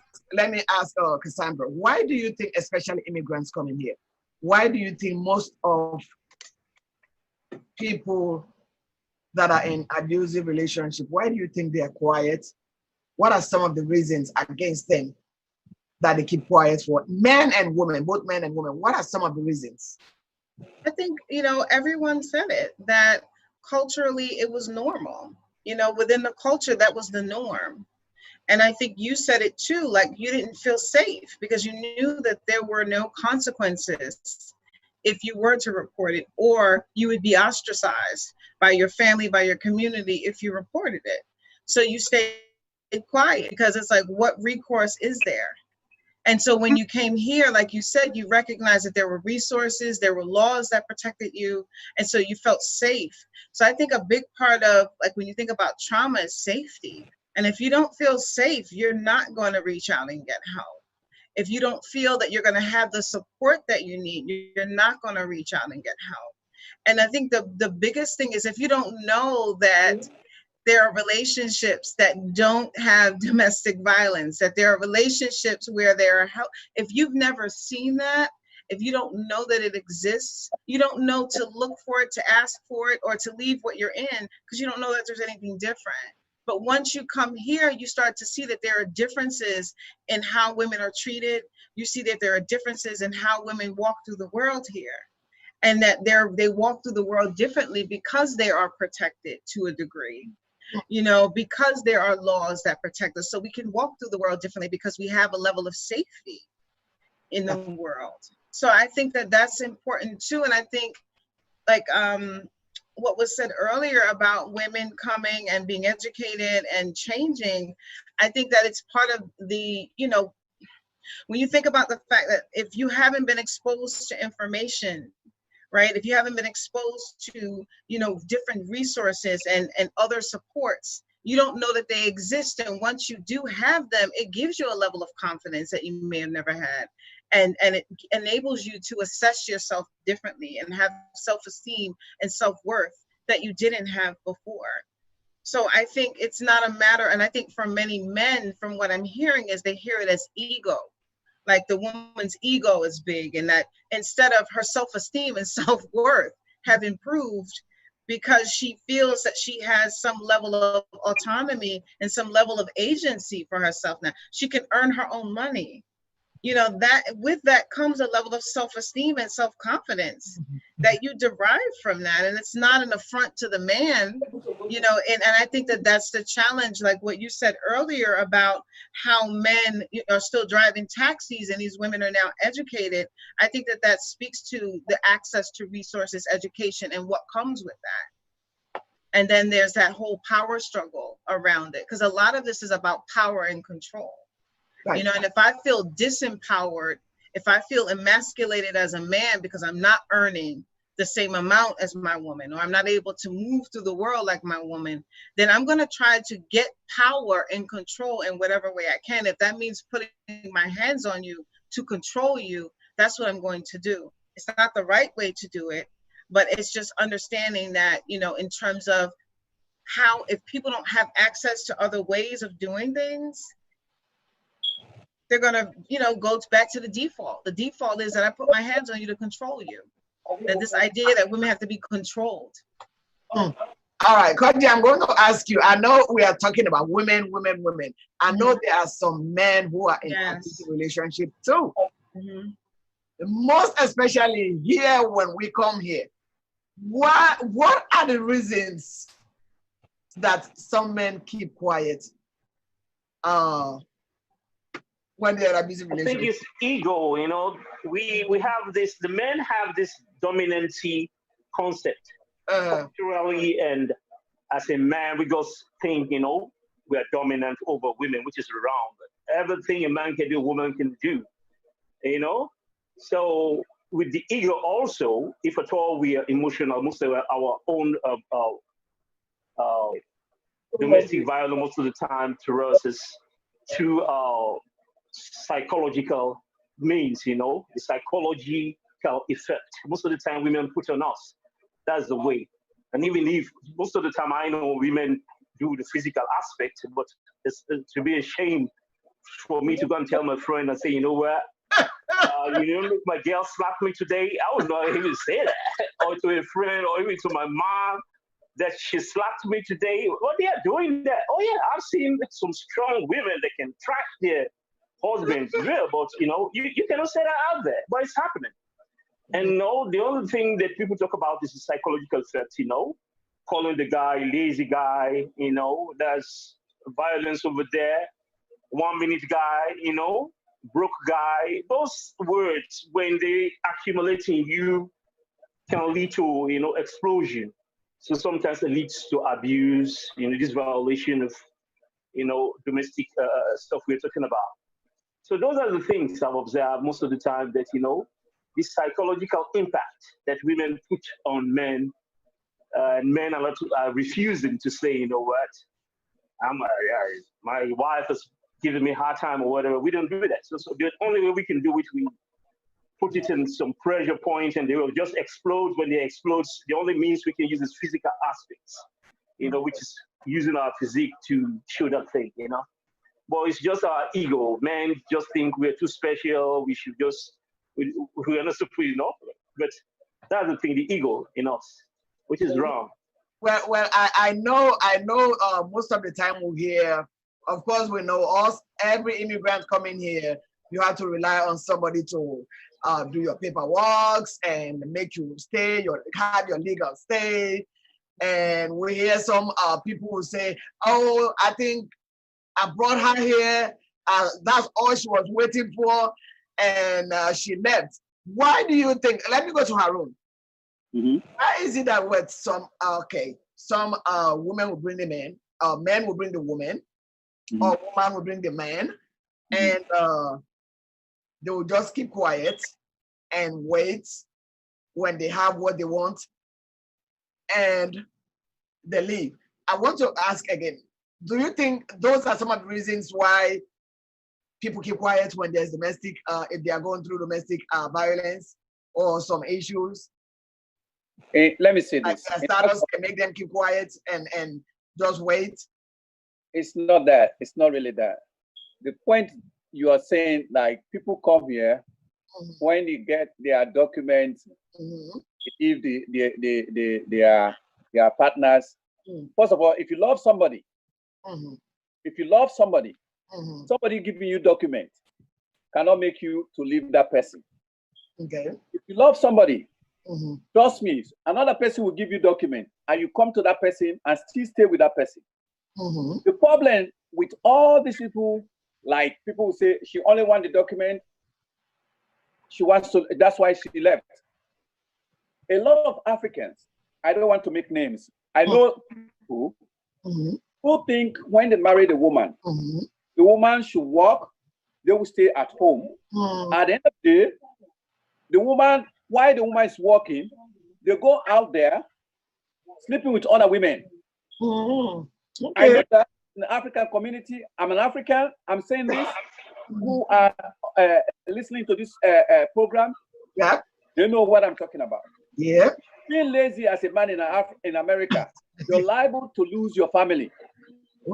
Cassandra, why do you think, especially immigrants coming here, why do you think most of people that are in abusive relationship, why do you think they are quiet? What are some of the reasons against them that they keep quiet for? Men and women, both men and women. What are some of the reasons? I think, everyone said it, that culturally it was normal. Within the culture, that was the norm. And I think you said it too, like you didn't feel safe because you knew that there were no consequences if you were to report it, or you would be ostracized by your family, by your community if you reported it. So you stayed quiet because it's like, what recourse is there? And so when you came here, like you said, you recognized that there were resources, there were laws that protected you, and so you felt safe. So I think a big part of, like, when you think about trauma is safety. And if you don't feel safe, you're not going to reach out and get help. If you don't feel that you're going to have the support that you need, you're not going to reach out and get help. And I think the biggest thing is, if you don't know that there are relationships that don't have domestic violence, that there are relationships where there are help. If you've never seen that, if you don't know that it exists, you don't know to look for it, to ask for it, or to leave what you're in, because you don't know that there's anything different. But once you come here, you start to see that there are differences in how women are treated. You see that there are differences in how women walk through the world here, and that they walk through the world differently because they are protected to a degree. Because there are laws that protect us. So we can walk through the world differently because we have a level of safety in the world. So I think that that's important too. And I think, like what was said earlier about women coming and being educated and changing, I think that it's part of the, when you think about the fact that if you haven't been exposed to information, right? If you haven't been exposed to, different resources and other supports, you don't know that they exist. And once you do have them, it gives you a level of confidence that you may have never had. And it enables you to assess yourself differently and have self-esteem and self-worth that you didn't have before. So I think it's not a matter, and I think for many men, from what I'm hearing, is they hear it as ego. Like the woman's ego is big, and that instead of her self-esteem and self-worth have improved because she feels that she has some level of autonomy and some level of agency for herself now. She can earn her own money. That with that comes a level of self-esteem and self-confidence that you derive from that. And it's not an affront to the man, and I think that that's the challenge, like what you said earlier about how men are still driving taxis and these women are now educated. I think that that speaks to the access to resources, education, and what comes with that. And then there's that whole power struggle around it, because a lot of this is about power and control. Right. And if I feel disempowered, if I feel emasculated as a man because I'm not earning the same amount as my woman, or I'm not able to move through the world like my woman, then I'm going to try to get power and control in whatever way I can. If that means putting my hands on you to control you, that's what I'm going to do. It's not the right way to do it, but it's just understanding that, in terms of how, if people don't have access to other ways of doing things, they're going to, go back to the default. The default is that I put my hands on you to control you. That this idea that women have to be controlled. All right, Koji, I'm going to ask you. I know we are talking about women. I know there are some men who are in abusive relationship too. Most especially here when we come here. What are the reasons that some men keep quiet? When they're abusive relationship. I think it's ego, we have this, the men have this dominancy concept. Culturally, and as a man, we just think, we are dominant over women, which is wrong. everything a man can do, a woman can do. You know, so with the ego also, if at all we are emotional, most of our own domestic violence most of the time to us is through psychological means, you know, the psychological effect. Most of the time women put on us. That's the way. And even if most of the time I know women do the physical aspect, but it's to be a shame for me to go and tell my friend and say, you know what, you know, my girl slapped me today. I would not even say that, or to a friend, or even to my mom, that she slapped me today. What they are doing that? Oh yeah, I've seen some strong women that can track their husbands real, but you know, you cannot say that out there, but it's happening. And no, the only thing that people talk about is the psychological effect, you know, calling the guy lazy guy, you know, there's violence over there, 1 minute guy, you know, broke guy. Those words, when they accumulate in you, can lead to, you know, explosion. So sometimes it leads to abuse, you know, this violation of, you know, domestic stuff we're talking about. So those are the things I've observed most of the time, that, you know, the psychological impact that women put on men, and men are refusing to say, you know what, my wife is giving me a hard time or whatever. We don't do that. So the only way we can do it, we put it in some pressure point and they will just explode. When they explode, the only means we can use is physical aspects, you know, which is using our physique to show that thing, you know. But it's just our ego. Men just think we're too special. We should just, we are not supposed, you know. But that's the thing, the ego in us, which is wrong. Well, I know. Most of the time we hear, of course, we know us. Every immigrant coming here, you have to rely on somebody to do your paperwork and make you stay, have your legal stay. And we hear some people who say, "Oh, I think I brought her here. That's all she was waiting for, and she left." Why do you think? Let me go to Harun. Why is it that with some women will bring the men, men will bring the woman, or woman will bring the man, and they will just keep quiet and wait when they have what they want, and they leave. I want to ask again, do you think those are some of the reasons why people keep quiet when there's domestic, if they are going through domestic violence or some issues? Let me say this. Status can make them keep quiet and just wait. It's not that. It's not really that. The point you are saying, like, people come here when they get their documents, if they are partners. First of all, if you love somebody, somebody giving you documents cannot make you to leave that person. Okay. If you love somebody, trust me, another person will give you document and you come to that person and still stay with that person. The problem with all these people, like people who say she only wants the document, she wants to, that's why she left. A lot of Africans, I don't want to make names, I know people who think when they marry the woman should work, they will stay at home. At the end of the day, the woman, while the woman is working, they go out there sleeping with other women. Okay. I know that in the African community, I'm an African, I'm saying this, who are listening to this program, they know what I'm talking about. Yeah. Being lazy as a man in America, you're liable to lose your family.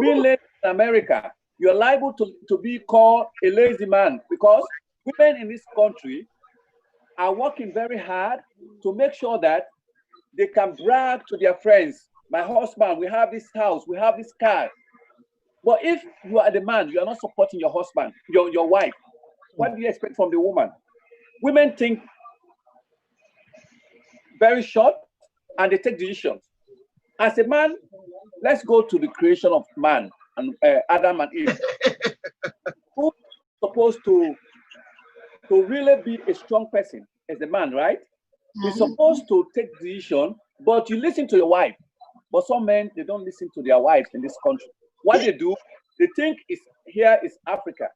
Being lazy in America, you're liable to be called a lazy man, because women in this country are working very hard to make sure that they can brag to their friends, my husband, we have this house, we have this car. But if you are the man, you are not supporting your husband, your wife, what do you expect from the woman? Women think very short and they take decisions. As a man, let's go to the creation of man and Adam and Eve. Who's supposed to really be a strong person as a man, right? You're supposed to take decision, but you listen to your wife. But some men, they don't listen to their wives in this country. What they do, they think here is Africa.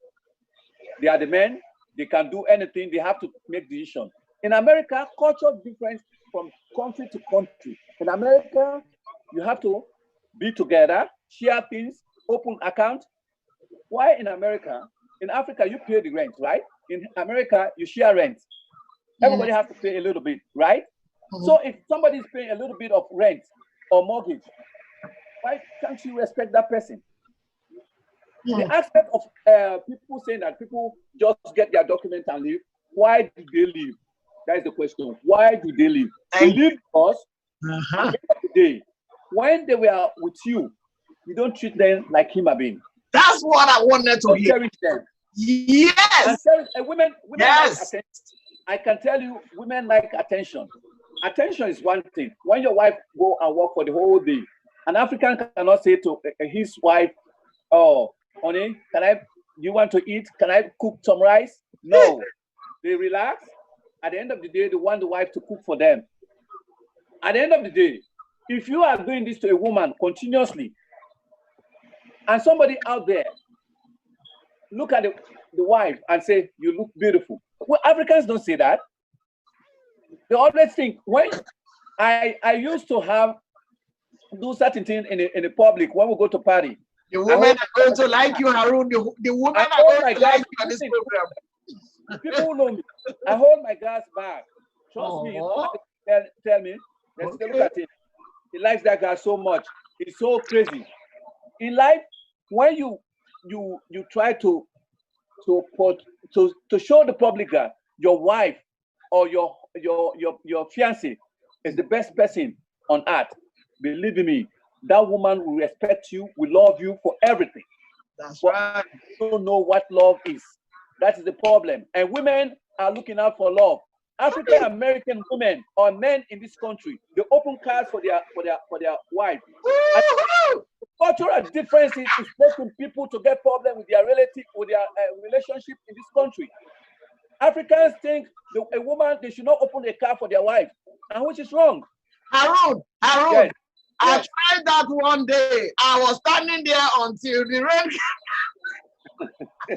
They are the men. They can do anything. They have to make decisions. In America, culture difference from country to country. In America, you have to be together, share things, open account. Why in America? In Africa, you pay the rent, right? In America, you share rent. Everybody has to pay a little bit, right? So if somebody is paying a little bit of rent or mortgage, why can't you respect that person? The aspect of people saying that people just get their document and leave, why do they leave? That is the question. Why do they leave? They leave because at the end of the day, when they were with you, you don't treat them like human beings. That's what I wanted to hear. Cherish them. Yes. And women like attention. I can tell you, women like attention. Attention is one thing. When your wife go and work for the whole day, an African cannot say to his wife, "Oh, honey, you want to eat? Can I cook some rice?" No. They relax. At the end of the day, they want the wife to cook for them. At the end of the day, if you are doing this to a woman continuously, and somebody out there look at the wife and say, "You look beautiful." Well, Africans don't say that. They always think, when I used to do certain things in the public when we go to party. The women are going to like you, Harun. The women are going to like you on this program. People who know me, I hold my glass back. Trust me. Tell me. Let's look at it. He likes that guy so much. He's so crazy. In life, when you try to show the public that your wife or your fiancé is the best person on earth, believe me, that woman will respect you, will love you for everything. That's right. You don't know what love is. That is the problem. And women are looking out for love. African American women or men in this country, they open cars for their wife. Cultural differences is making people to get problem with their relative, with their relationship in this country. Africans think a woman, they should not open a car for their wife, and which is wrong. Harun, yes. I tried that one day. I was standing there until the rain.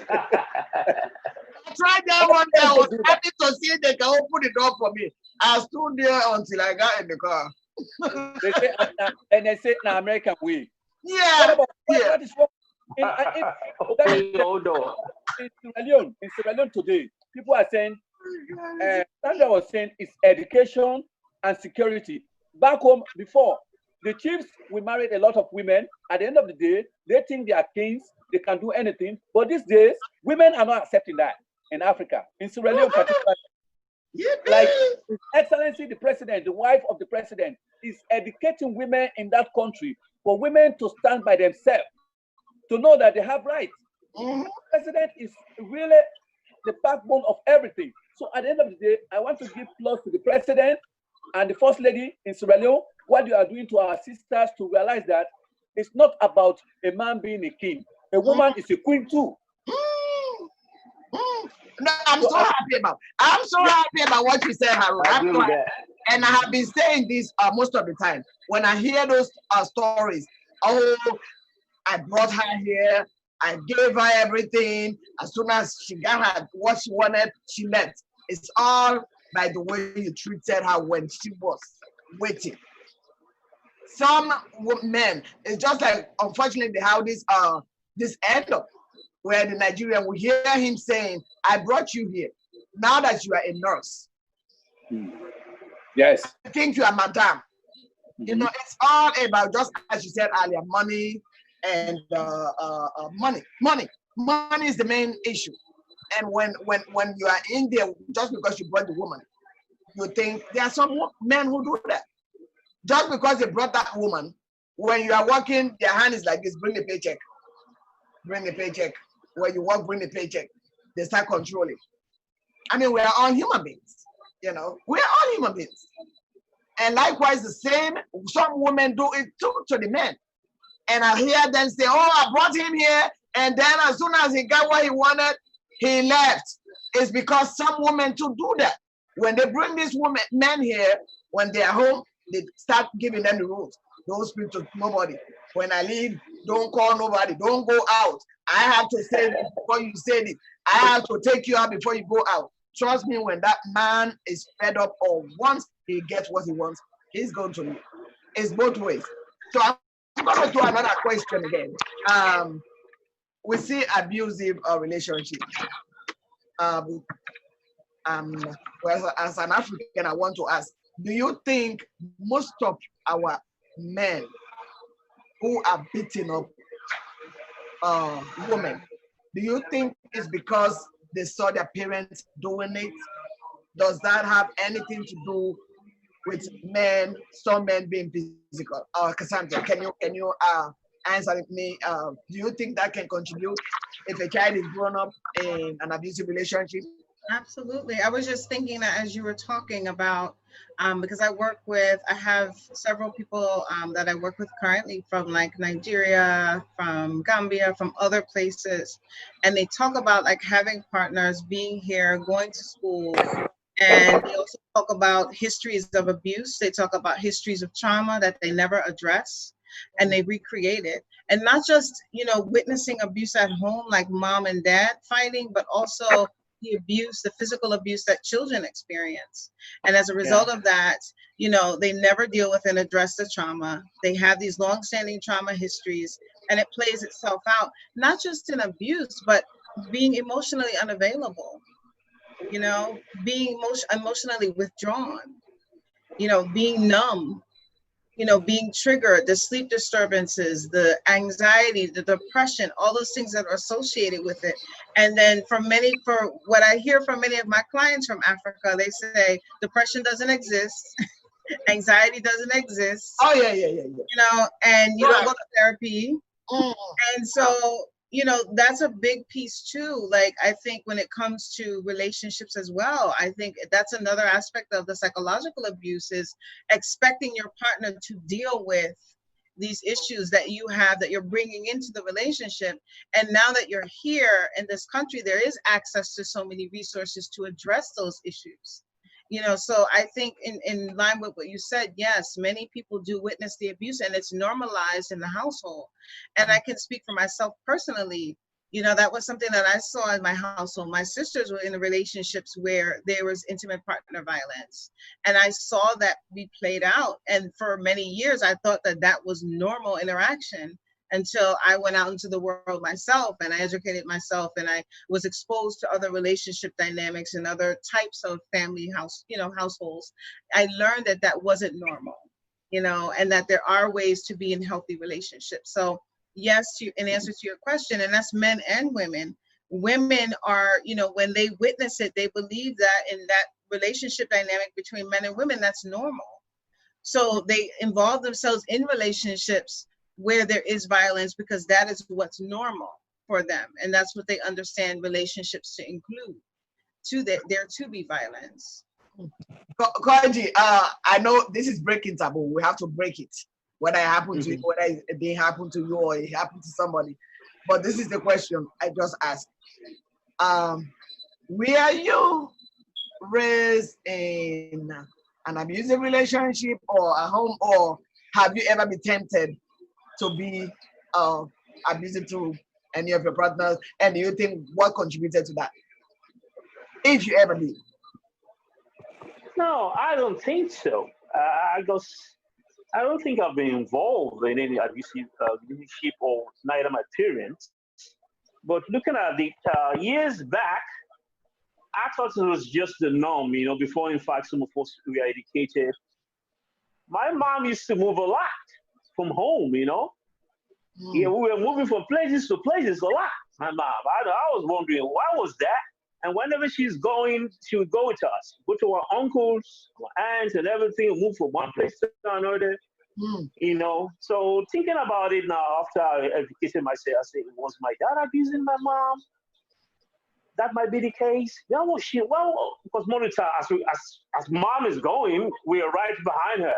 I tried that one day. I was happy to see they can open the door for me. I stood there until I got in the car. They say, and they say, "No, American way." Yeah. What is wrong? In Sierra Leone today, people are saying, Sandra was saying, it's education and security. Back home before, the chiefs, we married a lot of women. At the end of the day, they think they are kings, they can do anything. But these days, women are not accepting that in Africa, in Sierra Leone particularly. Like His Excellency the President, the wife of the President, is educating women in that country for women to stand by themselves, to know that they have rights. The President is really the backbone of everything. So at the end of the day, I want to give applause to the President and the First Lady in Sierra Leone, what you are doing to our sisters to realize that it's not about a man being a king. A woman is a queen too. No, I'm so happy about. I'm so happy about what you said, Harun. And I have been saying this most of the time when I hear those stories. Oh, I brought her here. I gave her everything. As soon as she got her what she wanted, she left. It's all by the way you treated her when she was waiting. Some men, it's just like, unfortunately, how this end up, where the Nigerian will hear him saying, "I brought you here. Now that you are a nurse, yes, I think you are madam." You know, it's all about, just as you said earlier, money and money. Money is the main issue. And when you are in there, just because you brought the woman, you think there are some men who do that. Just because they brought that woman, when you are working, their hand is like this: bring the paycheck, bring the paycheck. Where you work, bring the paycheck. They start controlling. I mean, we are all human beings. You know, we are all human beings. And likewise, the same, some women do it too to the men. And I hear them say, "Oh, I brought him here, and then as soon as he got what he wanted, he left." It's because some women too do that. When they bring these men here, when they are home, they start giving them the rules. Don't speak to nobody. When I leave, don't call nobody. Don't go out. I have to say this before you say this. I have to take you out before you go out. Trust me, when that man is fed up or once he gets what he wants, he's going to leave. It's both ways. So I'm going to do another question again. We see abusive relationships. Well, as an African, I want to ask, do you think most of our men who are beating up women, do you think it's because they saw their parents doing it? Does that have anything to do with men, some men being physical? Cassandra, can you answer me? Do you think that can contribute if a child is grown up in an abusive relationship? Absolutely. I was just thinking that as you were talking about, because I have several people that I work with currently from like Nigeria, from Gambia, from other places. And they talk about like having partners, being here, going to school. And they also talk about histories of abuse. They talk about histories of trauma that they never address and they recreate it. And not just, witnessing abuse at home, like mom and dad fighting, but also the abuse, the physical abuse that children experience. And as a result of that, they never deal with and address the trauma. They have these long-standing trauma histories and it plays itself out, not just in abuse, but being emotionally unavailable, being emotionally withdrawn, being numb, being triggered, the sleep disturbances, the anxiety, the depression, all those things that are associated with it. And then for what I hear from many of my clients from Africa, they say depression doesn't exist, anxiety doesn't exist. Oh yeah. And you don't go to therapy. And so, that's a big piece too. Like, I think when it comes to relationships as well, I think that's another aspect of the psychological abuse is expecting your partner to deal with these issues that you have, that you're bringing into the relationship. And now that you're here in this country, there is access to so many resources to address those issues. So I think in line with what you said, yes, many people do witness the abuse and it's normalized in the household. And I can speak for myself personally, that was something that I saw in my household. My sisters were in relationships where there was intimate partner violence. And I saw that be played out. And for many years, I thought that was normal interaction until I went out into the world myself and I educated myself and I was exposed to other relationship dynamics and other types of family households. I learned that wasn't normal, and that there are ways to be in healthy relationships. So yes, in answer to your question, and that's men and women. Women are, when they witness it, they believe that in that relationship dynamic between men and women, that's normal. So they involve themselves in relationships where there is violence because that is what's normal for them. And that's what they understand relationships to include, there to be violence. Koji, I know this is breaking taboo. We have to break it. Whether it happened to you, whether it didn't happen to you or it happened to somebody. But this is the question I just asked. Were you raised in an abusive relationship or a home, or have you ever been tempted to be abusive to any of your partners? And do you think what contributed to that, if you ever did? No, I don't think so. I don't think I've been involved in any abusive relationship or neither my parents. But looking at it years back, I thought it was just the norm, before in fact some of us were educated. My mom used to move a lot from home, Yeah, we were moving from places to places a lot. My mom, I was wondering why was that? And whenever she's going, she would go with us, go to our uncles, our aunts, and everything, move from one place to another. So thinking about it now, after I educated myself, I said, was my dad abusing my mom? That might be the case. Well, because monitor, as mom is going, we are right behind her.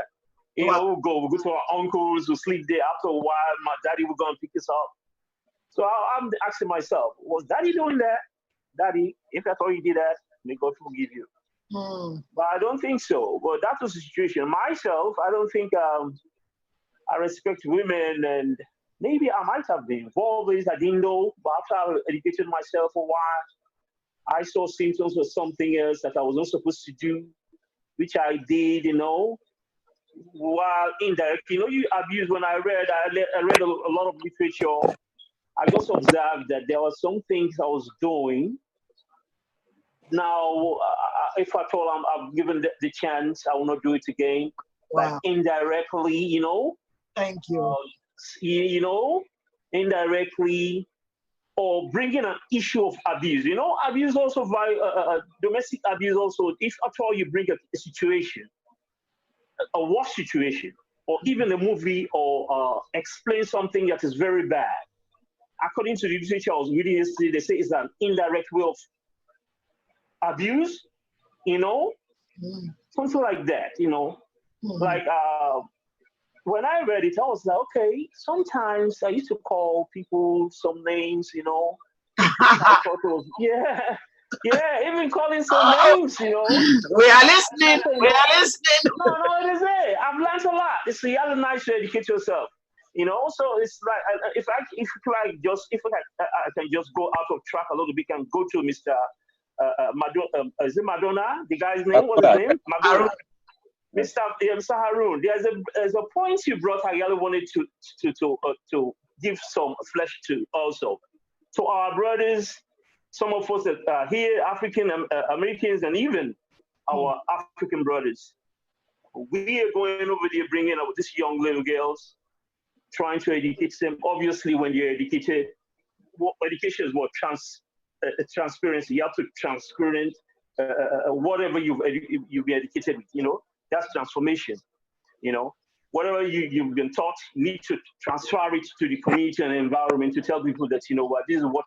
We'll go to our uncles, we'll sleep there. After a while, my daddy will go and pick us up. So I'm asking myself, was daddy doing that? Daddy, if that's all you did that, may God forgive you. But I don't think so. But that was the situation. Myself, I don't think I respect women, and maybe I might have been involved with it. I didn't know. But after I educated myself a while, I saw symptoms of something else that I was not supposed to do, which I did, while indirectly, you abuse. When I read a lot of literature, I just observed that there were some things I was doing. Now, if at all I'm given the chance, I will not do it again. Wow. But indirectly, Thank you. Indirectly, or bringing an issue of abuse. Abuse also by domestic abuse also. If at all you bring a situation, a worse situation, or even a movie, or explain something that is very bad. According to the literature I was reading yesterday, they say it's an indirect way of abuse, something like that, Like when I read it, I was like, okay, sometimes I used to call people some names, I thought it was, even calling some names, We are listening. We are listening. No, it is it. I've learned a lot. It's really nice to educate yourself. So it's like if I can just go out of track a little bit and go to Mr. Madonna, is it Madonna? The guy's name? What's his name? Madonna. Mr. Harun. There's a point you brought. I really wanted to give some flesh to also to our brothers. Some of us that are here, African Americans, and even our African brothers. We are going over there bringing up these young little girls, trying to educate them. Obviously, when you're educated, education is more transparency. You have to transparent whatever you've been educated with. That's transformation. Whatever you've been taught, you need to transfer it to the community and environment to tell people that this is what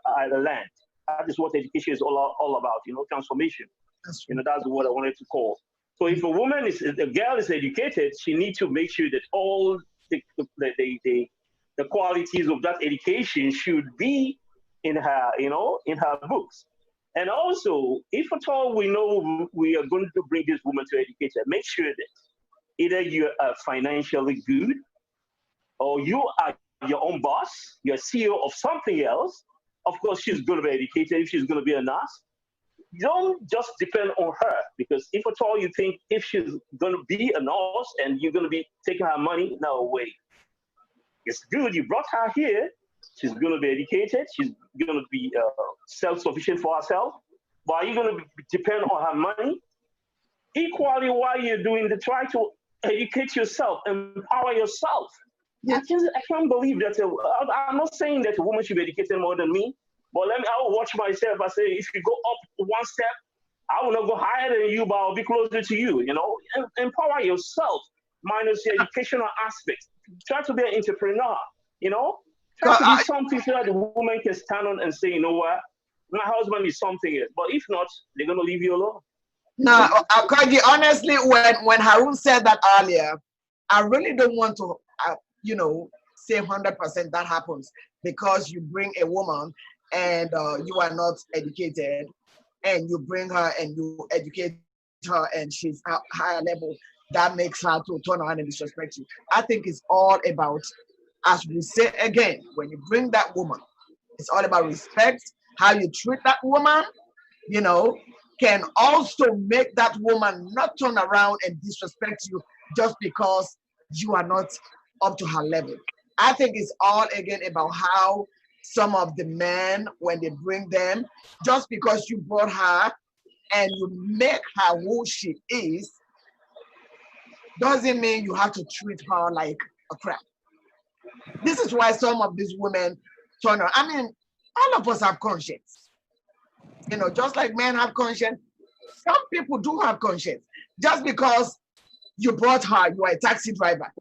I learned. That is what education is all about. Transformation. That's what I wanted to call. So if a girl is educated, she needs to make sure that all the qualities of that education should be in her, in her books. And also, if at all we know we are going to bring this woman to education, make sure that either you are financially good, or you are your own boss, you're CEO of something else. Of course, she's going to be educated. If she's going to be a nurse, you don't just depend on her, because if at all you think if she's going to be a nurse and you're going to be taking her money, no way. It's good you brought her here. She's going to be educated. She's going to be self-sufficient for herself. But are you going to depend on her money? Equally, while you're doing try to educate yourself, empower yourself. Yeah. I can't believe that. I'm not saying that a woman should be educated more than me, but I will watch myself. I say, if you go up one step, I will not go higher than you, but I'll be closer to you. Empower yourself, minus the educational aspect. Try to be an entrepreneur. Try to do something so that the woman can stand on and say, you know what, my husband is something else. But if not, they're going to leave you alone. No, Koji, honestly, when Harun said that earlier, I really don't want to, say 100% that happens, because you bring a woman and you are not educated, and you bring her and you educate her and she's at higher level, that makes her to turn around and disrespect you. I think it's all about, as we say again, when you bring that woman, it's all about respect. How you treat that woman, can also make that woman not turn around and disrespect you just because you are not up to her level. I think it's all again about how some of the men, when they bring them, just because you brought her and you make her who she is, doesn't mean you have to treat her like a crap. This is why some of these women turn around. I mean, all of us have conscience. Just like men have conscience, some people do have conscience. Just because you brought her, you are a taxi driver.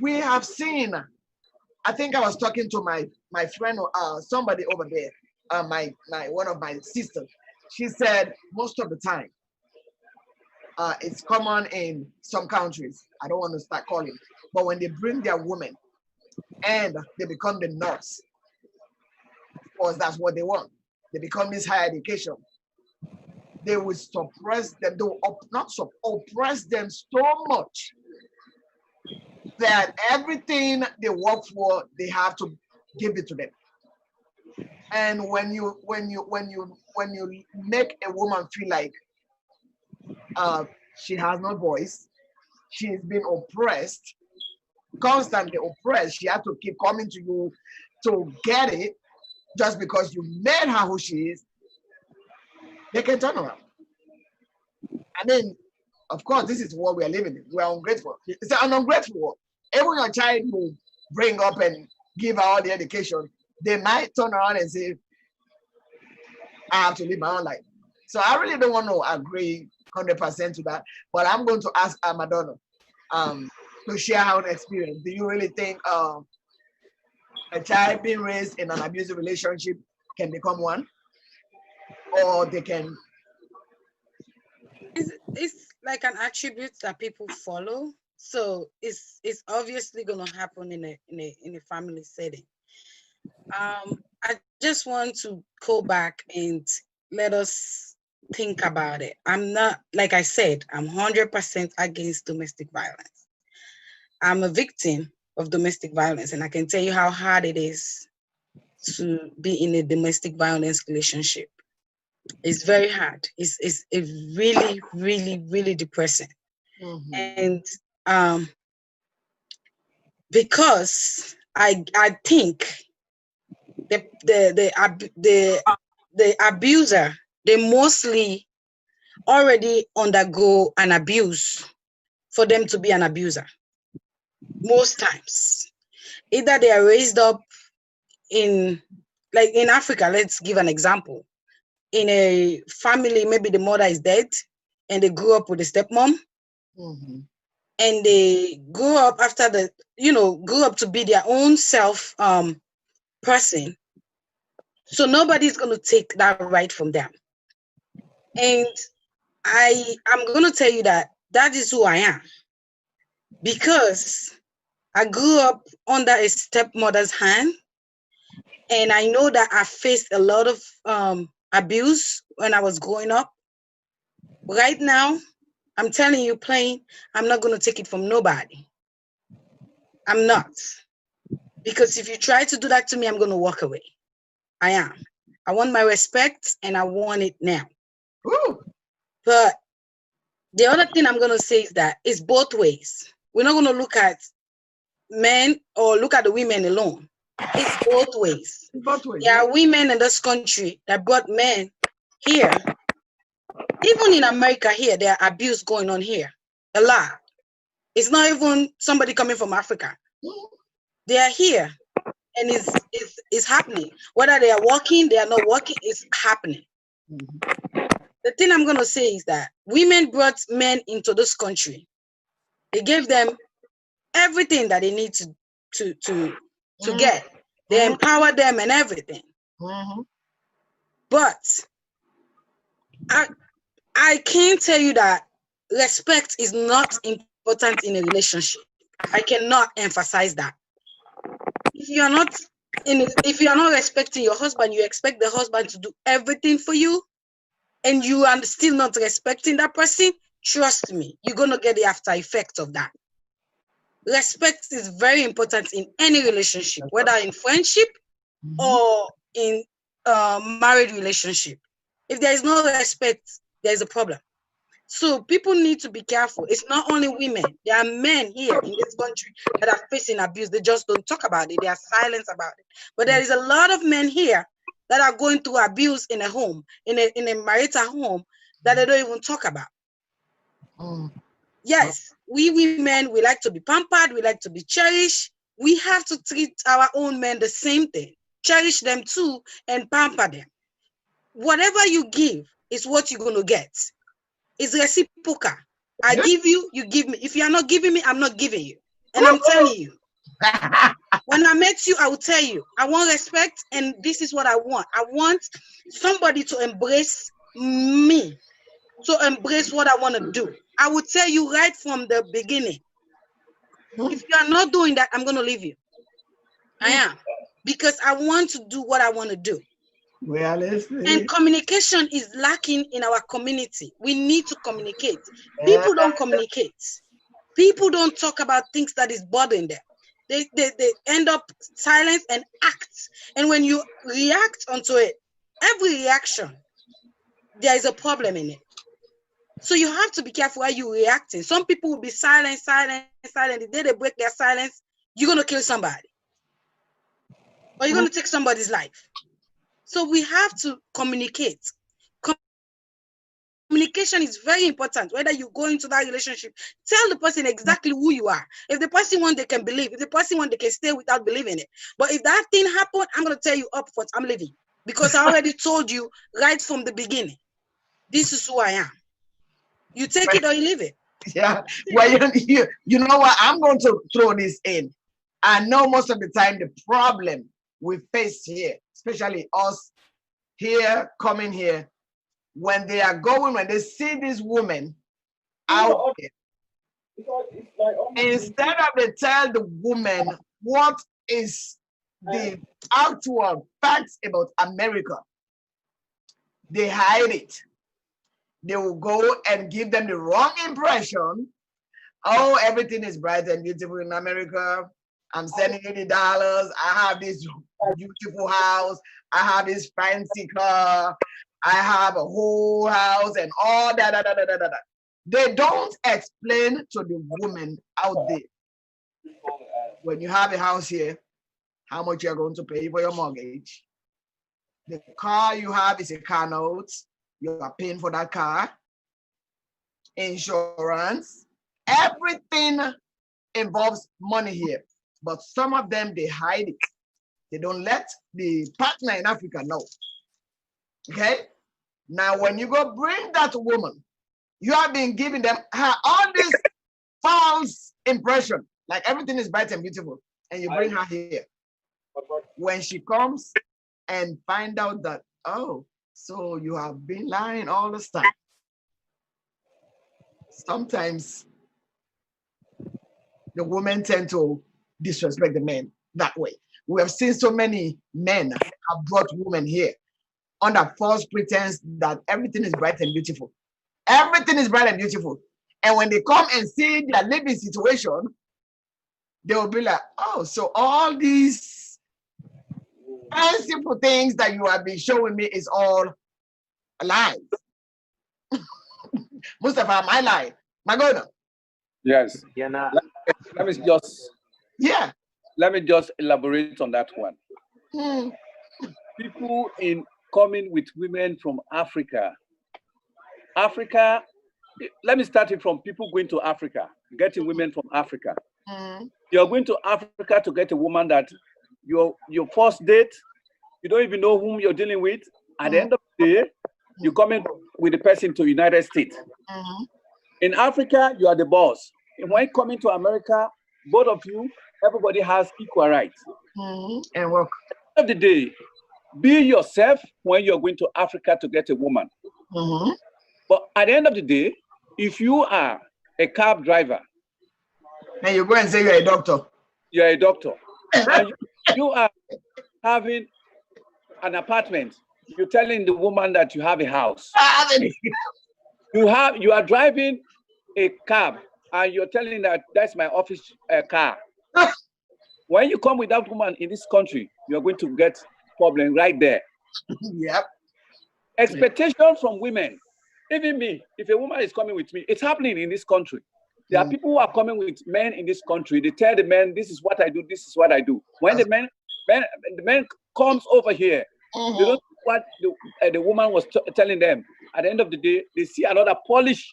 We have seen, I think I was talking to my friend, somebody over there, one of my sisters. She said most of the time, it's common in some countries, I don't want to start calling, but when they bring their women and they become the nurse, of course that's what they want. They become this higher education. They will suppress them, they will oppress them so much that everything they work for, they have to give it to them. And when you make a woman feel like she has no voice, she's been oppressed, constantly oppressed, she had to keep coming to you to get it just because you made her who she is, they can turn around. I mean, of course, this is what we are living in. We are ungrateful. It's an ungrateful world. Even your child will bring up and give her all the education, they might turn around and say, I have to live my own life. So I really don't want to agree 100% to that, but I'm going to ask Madonna to share her own experience. Do you really think a child being raised in an abusive relationship can become one? Or they can? It's like an attribute that people follow. So it's obviously gonna happen in a family setting. I just want to go back and let us think about it. I'm not, like I said, I'm 100% against domestic violence. I'm a victim of domestic violence, and I can tell you how hard it is to be in a domestic violence relationship. It's very hard. It's really, really, really depressing. And because I think the abuser, they mostly already undergo an abuse for them to be an abuser. Most times, either they are raised up in, like in Africa, let's give an example, in a family, maybe the mother is dead and they grew up with a stepmom, and they grew up after grew up to be their own self person. So nobody's going to take that right from them. And I'm going to tell you that is who I am, because I grew up under a stepmother's hand, and I know that I faced a lot of abuse when I was growing up. Right now, I'm telling you plain, I'm not going to take it from nobody. I'm not. Because if you try to do that to me, I'm going to walk away. I am. I want my respect, and I want it now. Ooh. But the other thing I'm going to say is that it's both ways. We're not going to look at men or look at the women alone. It's both ways. There are women in this country that brought men here. Even in America here, there are abuse going on here. A lot. It's not even somebody coming from Africa. They are here, and it's happening. Whether they are working, they are not working, it's happening. The thing I'm going to say is that women brought men into this country. They gave them everything that they need to get. They empower them and everything. But I can't tell you that respect is not important in a relationship. I cannot emphasize that. If you are not respecting your husband, you expect the husband to do everything for you, and you are still not respecting that person, trust me, you're going to get the after effect of that. Respect is very important in any relationship, whether in friendship or in married relationship. If there is no respect, there is a problem. So people need to be careful. It's not only women. There are men here in this country that are facing abuse. They just don't talk about it. They are silent about it. But there is a lot of men here that are going through abuse in a home, in a marital home, that they don't even talk about. Yes, we women, we like to be pampered, we like to be cherished. We have to treat our own men the same thing. Cherish them too and pamper them. Whatever you give is what you're going to get. It's reciprocal. I give you, you give me. If you are not giving me, I'm not giving you. And I'm telling you. When I met you, I will tell you, I want respect, and this is what I want. I want somebody to embrace me, to embrace what I want to do. I will tell you right from the beginning. If you are not doing that, I'm going to leave you. I am. Because I want to do what I want to do. And communication is lacking in our community. We need to communicate. People don't communicate. People don't talk about things that is bothering them. They end up silent and act. And when you react onto it, every reaction, there is a problem in it. So you have to be careful how you're reacting. Some people will be silent. The day they break their silence, you're going to kill somebody. Or you're going to take somebody's life. So we have to communicate. Communication is very important. Whether you go into that relationship, tell the person exactly who you are. If the person wants, they can believe. If the person wants, they can stay without believing it. But if that thing happened, I'm going to tell you up front, I'm leaving. Because I already told you right from the beginning, this is who I am. You take it or you leave it. Yeah. Well, you know what? I'm going to throw this in. I know most of the time the problem we face here, especially us here, coming here, when they see this woman out there, instead of they tell the woman what is the actual facts about America, they hide it. They will go and give them the wrong impression. Oh, everything is bright and beautiful in America. I'm sending you the dollars. I have this beautiful house. I have this fancy car. I have a whole house and all that. They don't explain to the woman out there, when you have a house here, how much you're going to pay for your mortgage. The car you have is a car note. You are paying for that car. Insurance. Everything involves money here. But some of them, they hide it. They don't let the partner in Africa know. Okay? Now, when you go bring that woman, you have been giving them all this false impression, like everything is bright and beautiful, and you bring her here. When she comes and find out that, oh, so you have been lying all this time. Sometimes the women tend to disrespect the men that way. We have seen so many men have brought women here under false pretense that everything is bright and beautiful. Everything is bright and beautiful. And when they come and see their living situation, they will be like, oh, so all these fanciful things that you have been showing me is all lies. Mustafa, my lie. Magona. Yes. Yeah, nah. Let me just let me just elaborate on that one. People in coming with women from Africa. Let me start it from people going to Africa, getting women from Africa. You're going to Africa to get a woman that your first date, you don't even know whom you're dealing with. At the end of the day, you come in with the person to United States. In Africa, you are the boss. And when coming to America, both of you, everybody has equal rights. And work. At the end of the day, be yourself when you're going to Africa to get a woman. But at the end of the day, if you are a cab driver, and you go and say you're a doctor. You're a doctor. And you are having an apartment. You're telling the woman that you have a house. You are driving a cab and you're telling that that's my office car. When you come with that woman in this country, you're going to get problem right there. Yep. Expectation from women. Even me, if a woman is coming with me, it's happening in this country. There are people who are coming with men in this country. They tell the men, this is what I do, this is what I do. When the man comes over here, they don't know what the woman was telling them. At the end of the day, they see another Polish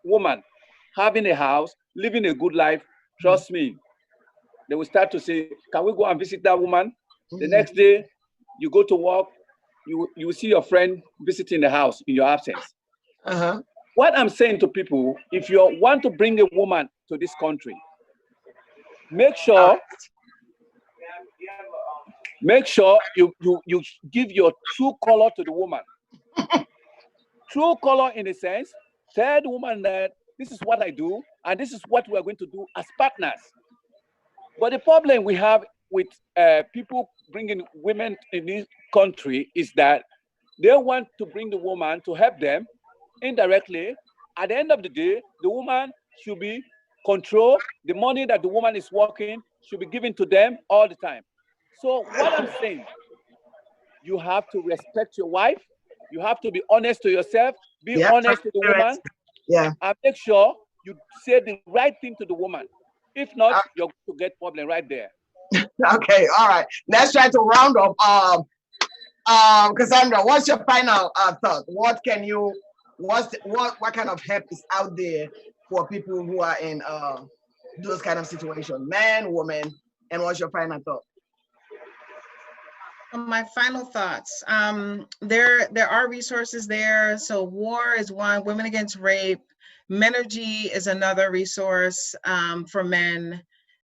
woman having a house, living a good life. Trust me, they will start to say, can we go and visit that woman? The next day, you go to work, you see your friend visiting the house in your absence. What I'm saying to people, if you want to bring a woman to this country, make sure you give your true color to the woman. True color in a sense, tell the woman that this is what I do and this is what we are going to do as partners. But the problem we have with people bringing women in this country is that they want to bring the woman to help them indirectly. At the end of the day, the woman should be controlled. The money that the woman is working should be given to them all the time. So what I'm saying, you have to respect your wife. You have to be honest to yourself. Be honest to the woman. Yeah. And make sure you say the right thing to the woman. If not, you're going to get problem right there. Okay, all right. Let's try to round up. Cassandra, what's your final thought? What can you, what kind of help is out there for people who are in those kind of situations, man, woman, and what's your final thought? My final thoughts. There are resources there. So WAR is one, Women Against Rape. Menergy is another resource for men.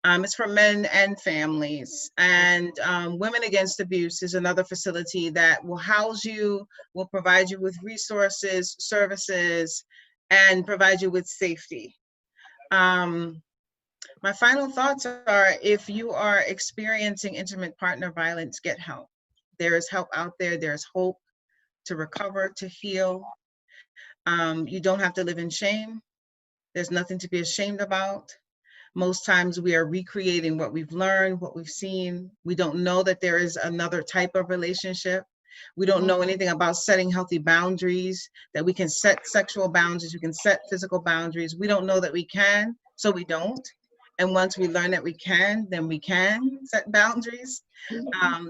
It's for men and families. And Women Against Abuse is another facility that will house you, will provide you with resources, services, and provide you with safety. My final thoughts are, if you are experiencing intimate partner violence, get help. There is help out there. There's hope to recover, to heal. You don't have to live in shame. There's nothing to be ashamed about. Most times we are recreating what we've learned, what we've seen. We don't know that there is another type of relationship. We don't know anything about setting healthy boundaries, that we can set sexual boundaries, we can set physical boundaries. We don't know that we can, so we don't. And once we learn that we can, then we can set boundaries.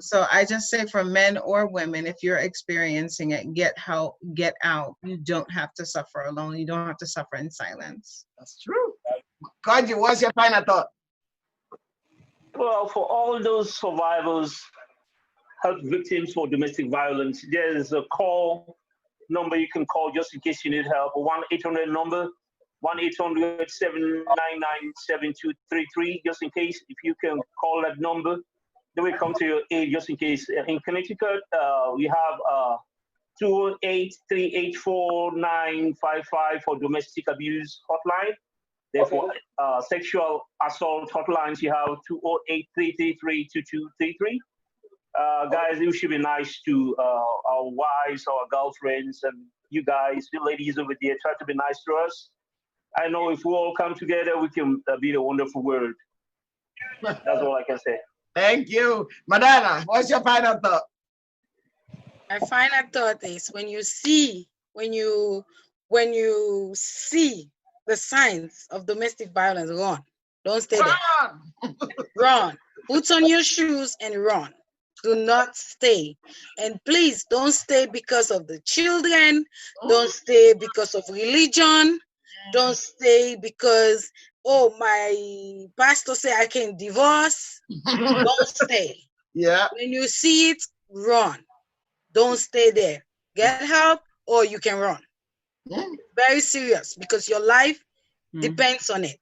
So I just say, for men or women, if you're experiencing it, get help, get out. You don't have to suffer alone. You don't have to suffer in silence. That's true. Koji, what's your final thought? Well, for all those survivors, help victims for domestic violence, there's a call number you can call just in case you need help. A 1-800 number. 1-800-799-7233, just in case. If you can call that number, they will come to your aid just in case. In Connecticut, we have 208-384-955 for domestic abuse hotline. Therefore, sexual assault hotlines, you have 208-333-2233. Guys, you should be nice to our wives, our girlfriends, and you guys, the ladies over there, try to be nice to us. I know if we all come together, we can be a wonderful world. That's all I can say. Thank you. Madonna, what's your final thought? My final thought is, when you see the signs of domestic violence, run. Don't stay there. Run. Put on your shoes and run. Do not stay. And please don't stay because of the children. Don't stay because of religion. Don't stay because, oh, my pastor said I can divorce. Don't stay. Yeah. When you see it, run. Don't stay there. Get help or you can run. Very serious, because your life depends on it.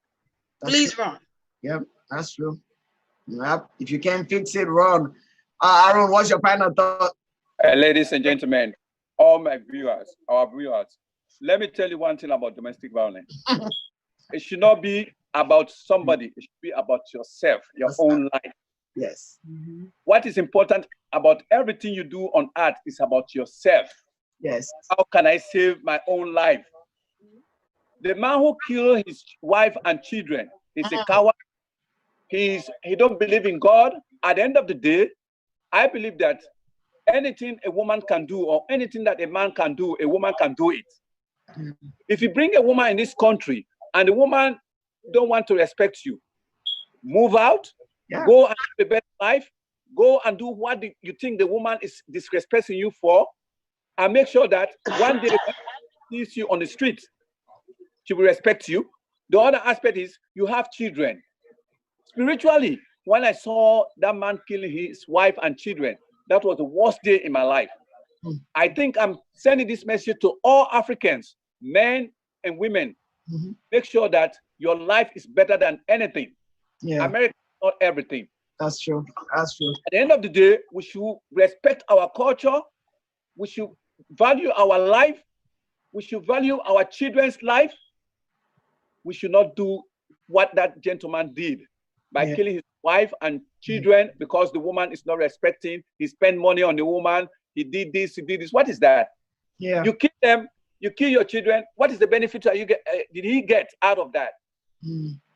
Please run. Yep, that's true. Yep. If you can't fix it, run. Aaron, what's your final thought? Ladies and gentlemen, all my viewers, our viewers, let me tell you one thing about domestic violence. It should not be about somebody. It should be about yourself, your own life. Yes. What is important about everything you do on earth is about yourself. Yes. How can I save my own life? The man who killed his wife and children is a coward. He don't believe in God. At the end of the day, I believe that anything a woman can do, or anything that a man can do, a woman can do it. If you bring a woman in this country and the woman don't want to respect you, move out, go and live a better life, go and do what you think the woman is disrespecting you for, and make sure that one day when she sees you on the street, she will respect you. The other aspect is you have children. Spiritually, when I saw that man killing his wife and children, that was the worst day in my life. I think I'm sending this message to all Africans, men and women. Make sure that your life is better than anything. Yeah. America is not everything. That's true. That's true. At the end of the day, we should respect our culture. We should value our life. We should value our children's life. We should not do what that gentleman did by killing his wife and children because the woman is not respecting. He spent money on the woman. He did this, he did this. What is that? Yeah. You kill them, you kill your children. What is the benefit that you get? Did he get out of that?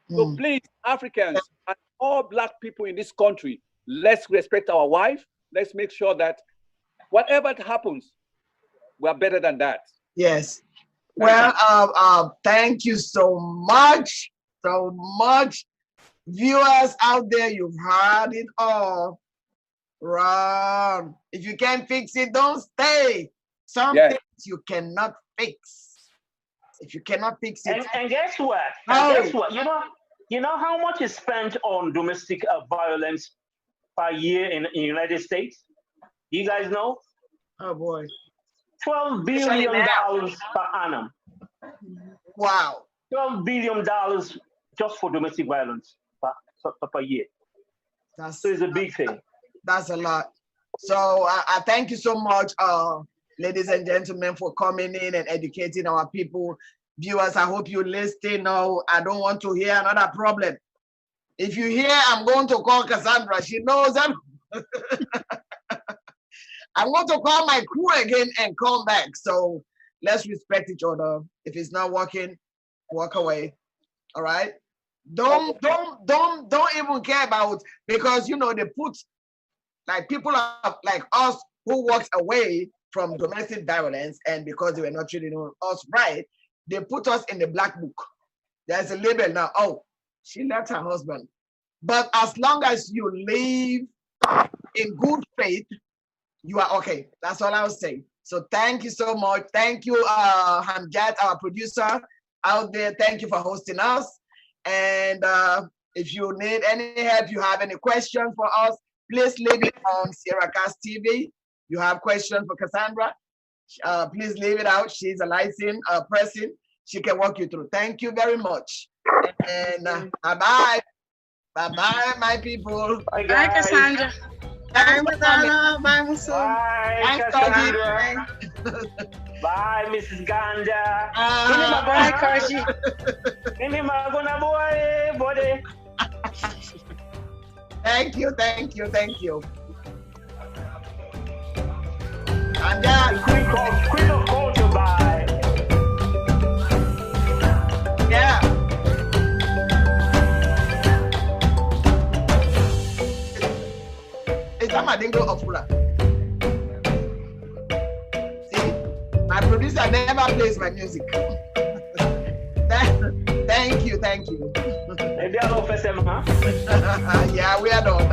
So please, Africans, and all Black people in this country, let's respect our wife. Let's make sure that whatever happens, we're better than that. Yes. Well, thank you so much. Viewers out there, you've heard it all. Run. If you can't fix it, don't stay. Some things you cannot fix. If you cannot fix it. And guess what? Guess what? You know how much is spent on domestic violence per year in the United States? You guys know? Oh boy. $12 billion per annum. Wow. $12 billion just for domestic violence per year. So it's a big thing. That's a lot. So I thank you so much, ladies and gentlemen, for coming in and educating our people. Viewers, I hope you listen. No, I don't want to hear another problem. If you hear, I'm going to call Cassandra. She knows that. I'm going to call my crew again and come back. So let's respect each other. If it's not working, walk away. All right. Don't even care about, because you know they put like people like us who walks away from domestic violence, and because they were not treating us right, they put us in the black book. There's a label now. Oh, she left her husband. But as long as you live in good faith, you are okay. That's all I'll say. So thank you so much. Thank you, Hamjad, our producer out there. Thank you for hosting us. And if you need any help, you have any questions for us, please leave it on Sierra Cast TV. You have questions for Cassandra, please leave it out. She's a licensed person. She can walk you through. Thank you very much. And bye-bye. Bye-bye, my people. Bye, Cassandra. Bye, Madonna. Bye, Musu. Bye, Cassandra. Bye, Mrs. Ganja. Bye, Koji. Thank you. Ganja. Quick call to buy. Yeah. It's a Madingo Opula. See, my producer never plays my music. Thank you. Maybe I'll offer some, huh? Yeah, we are done.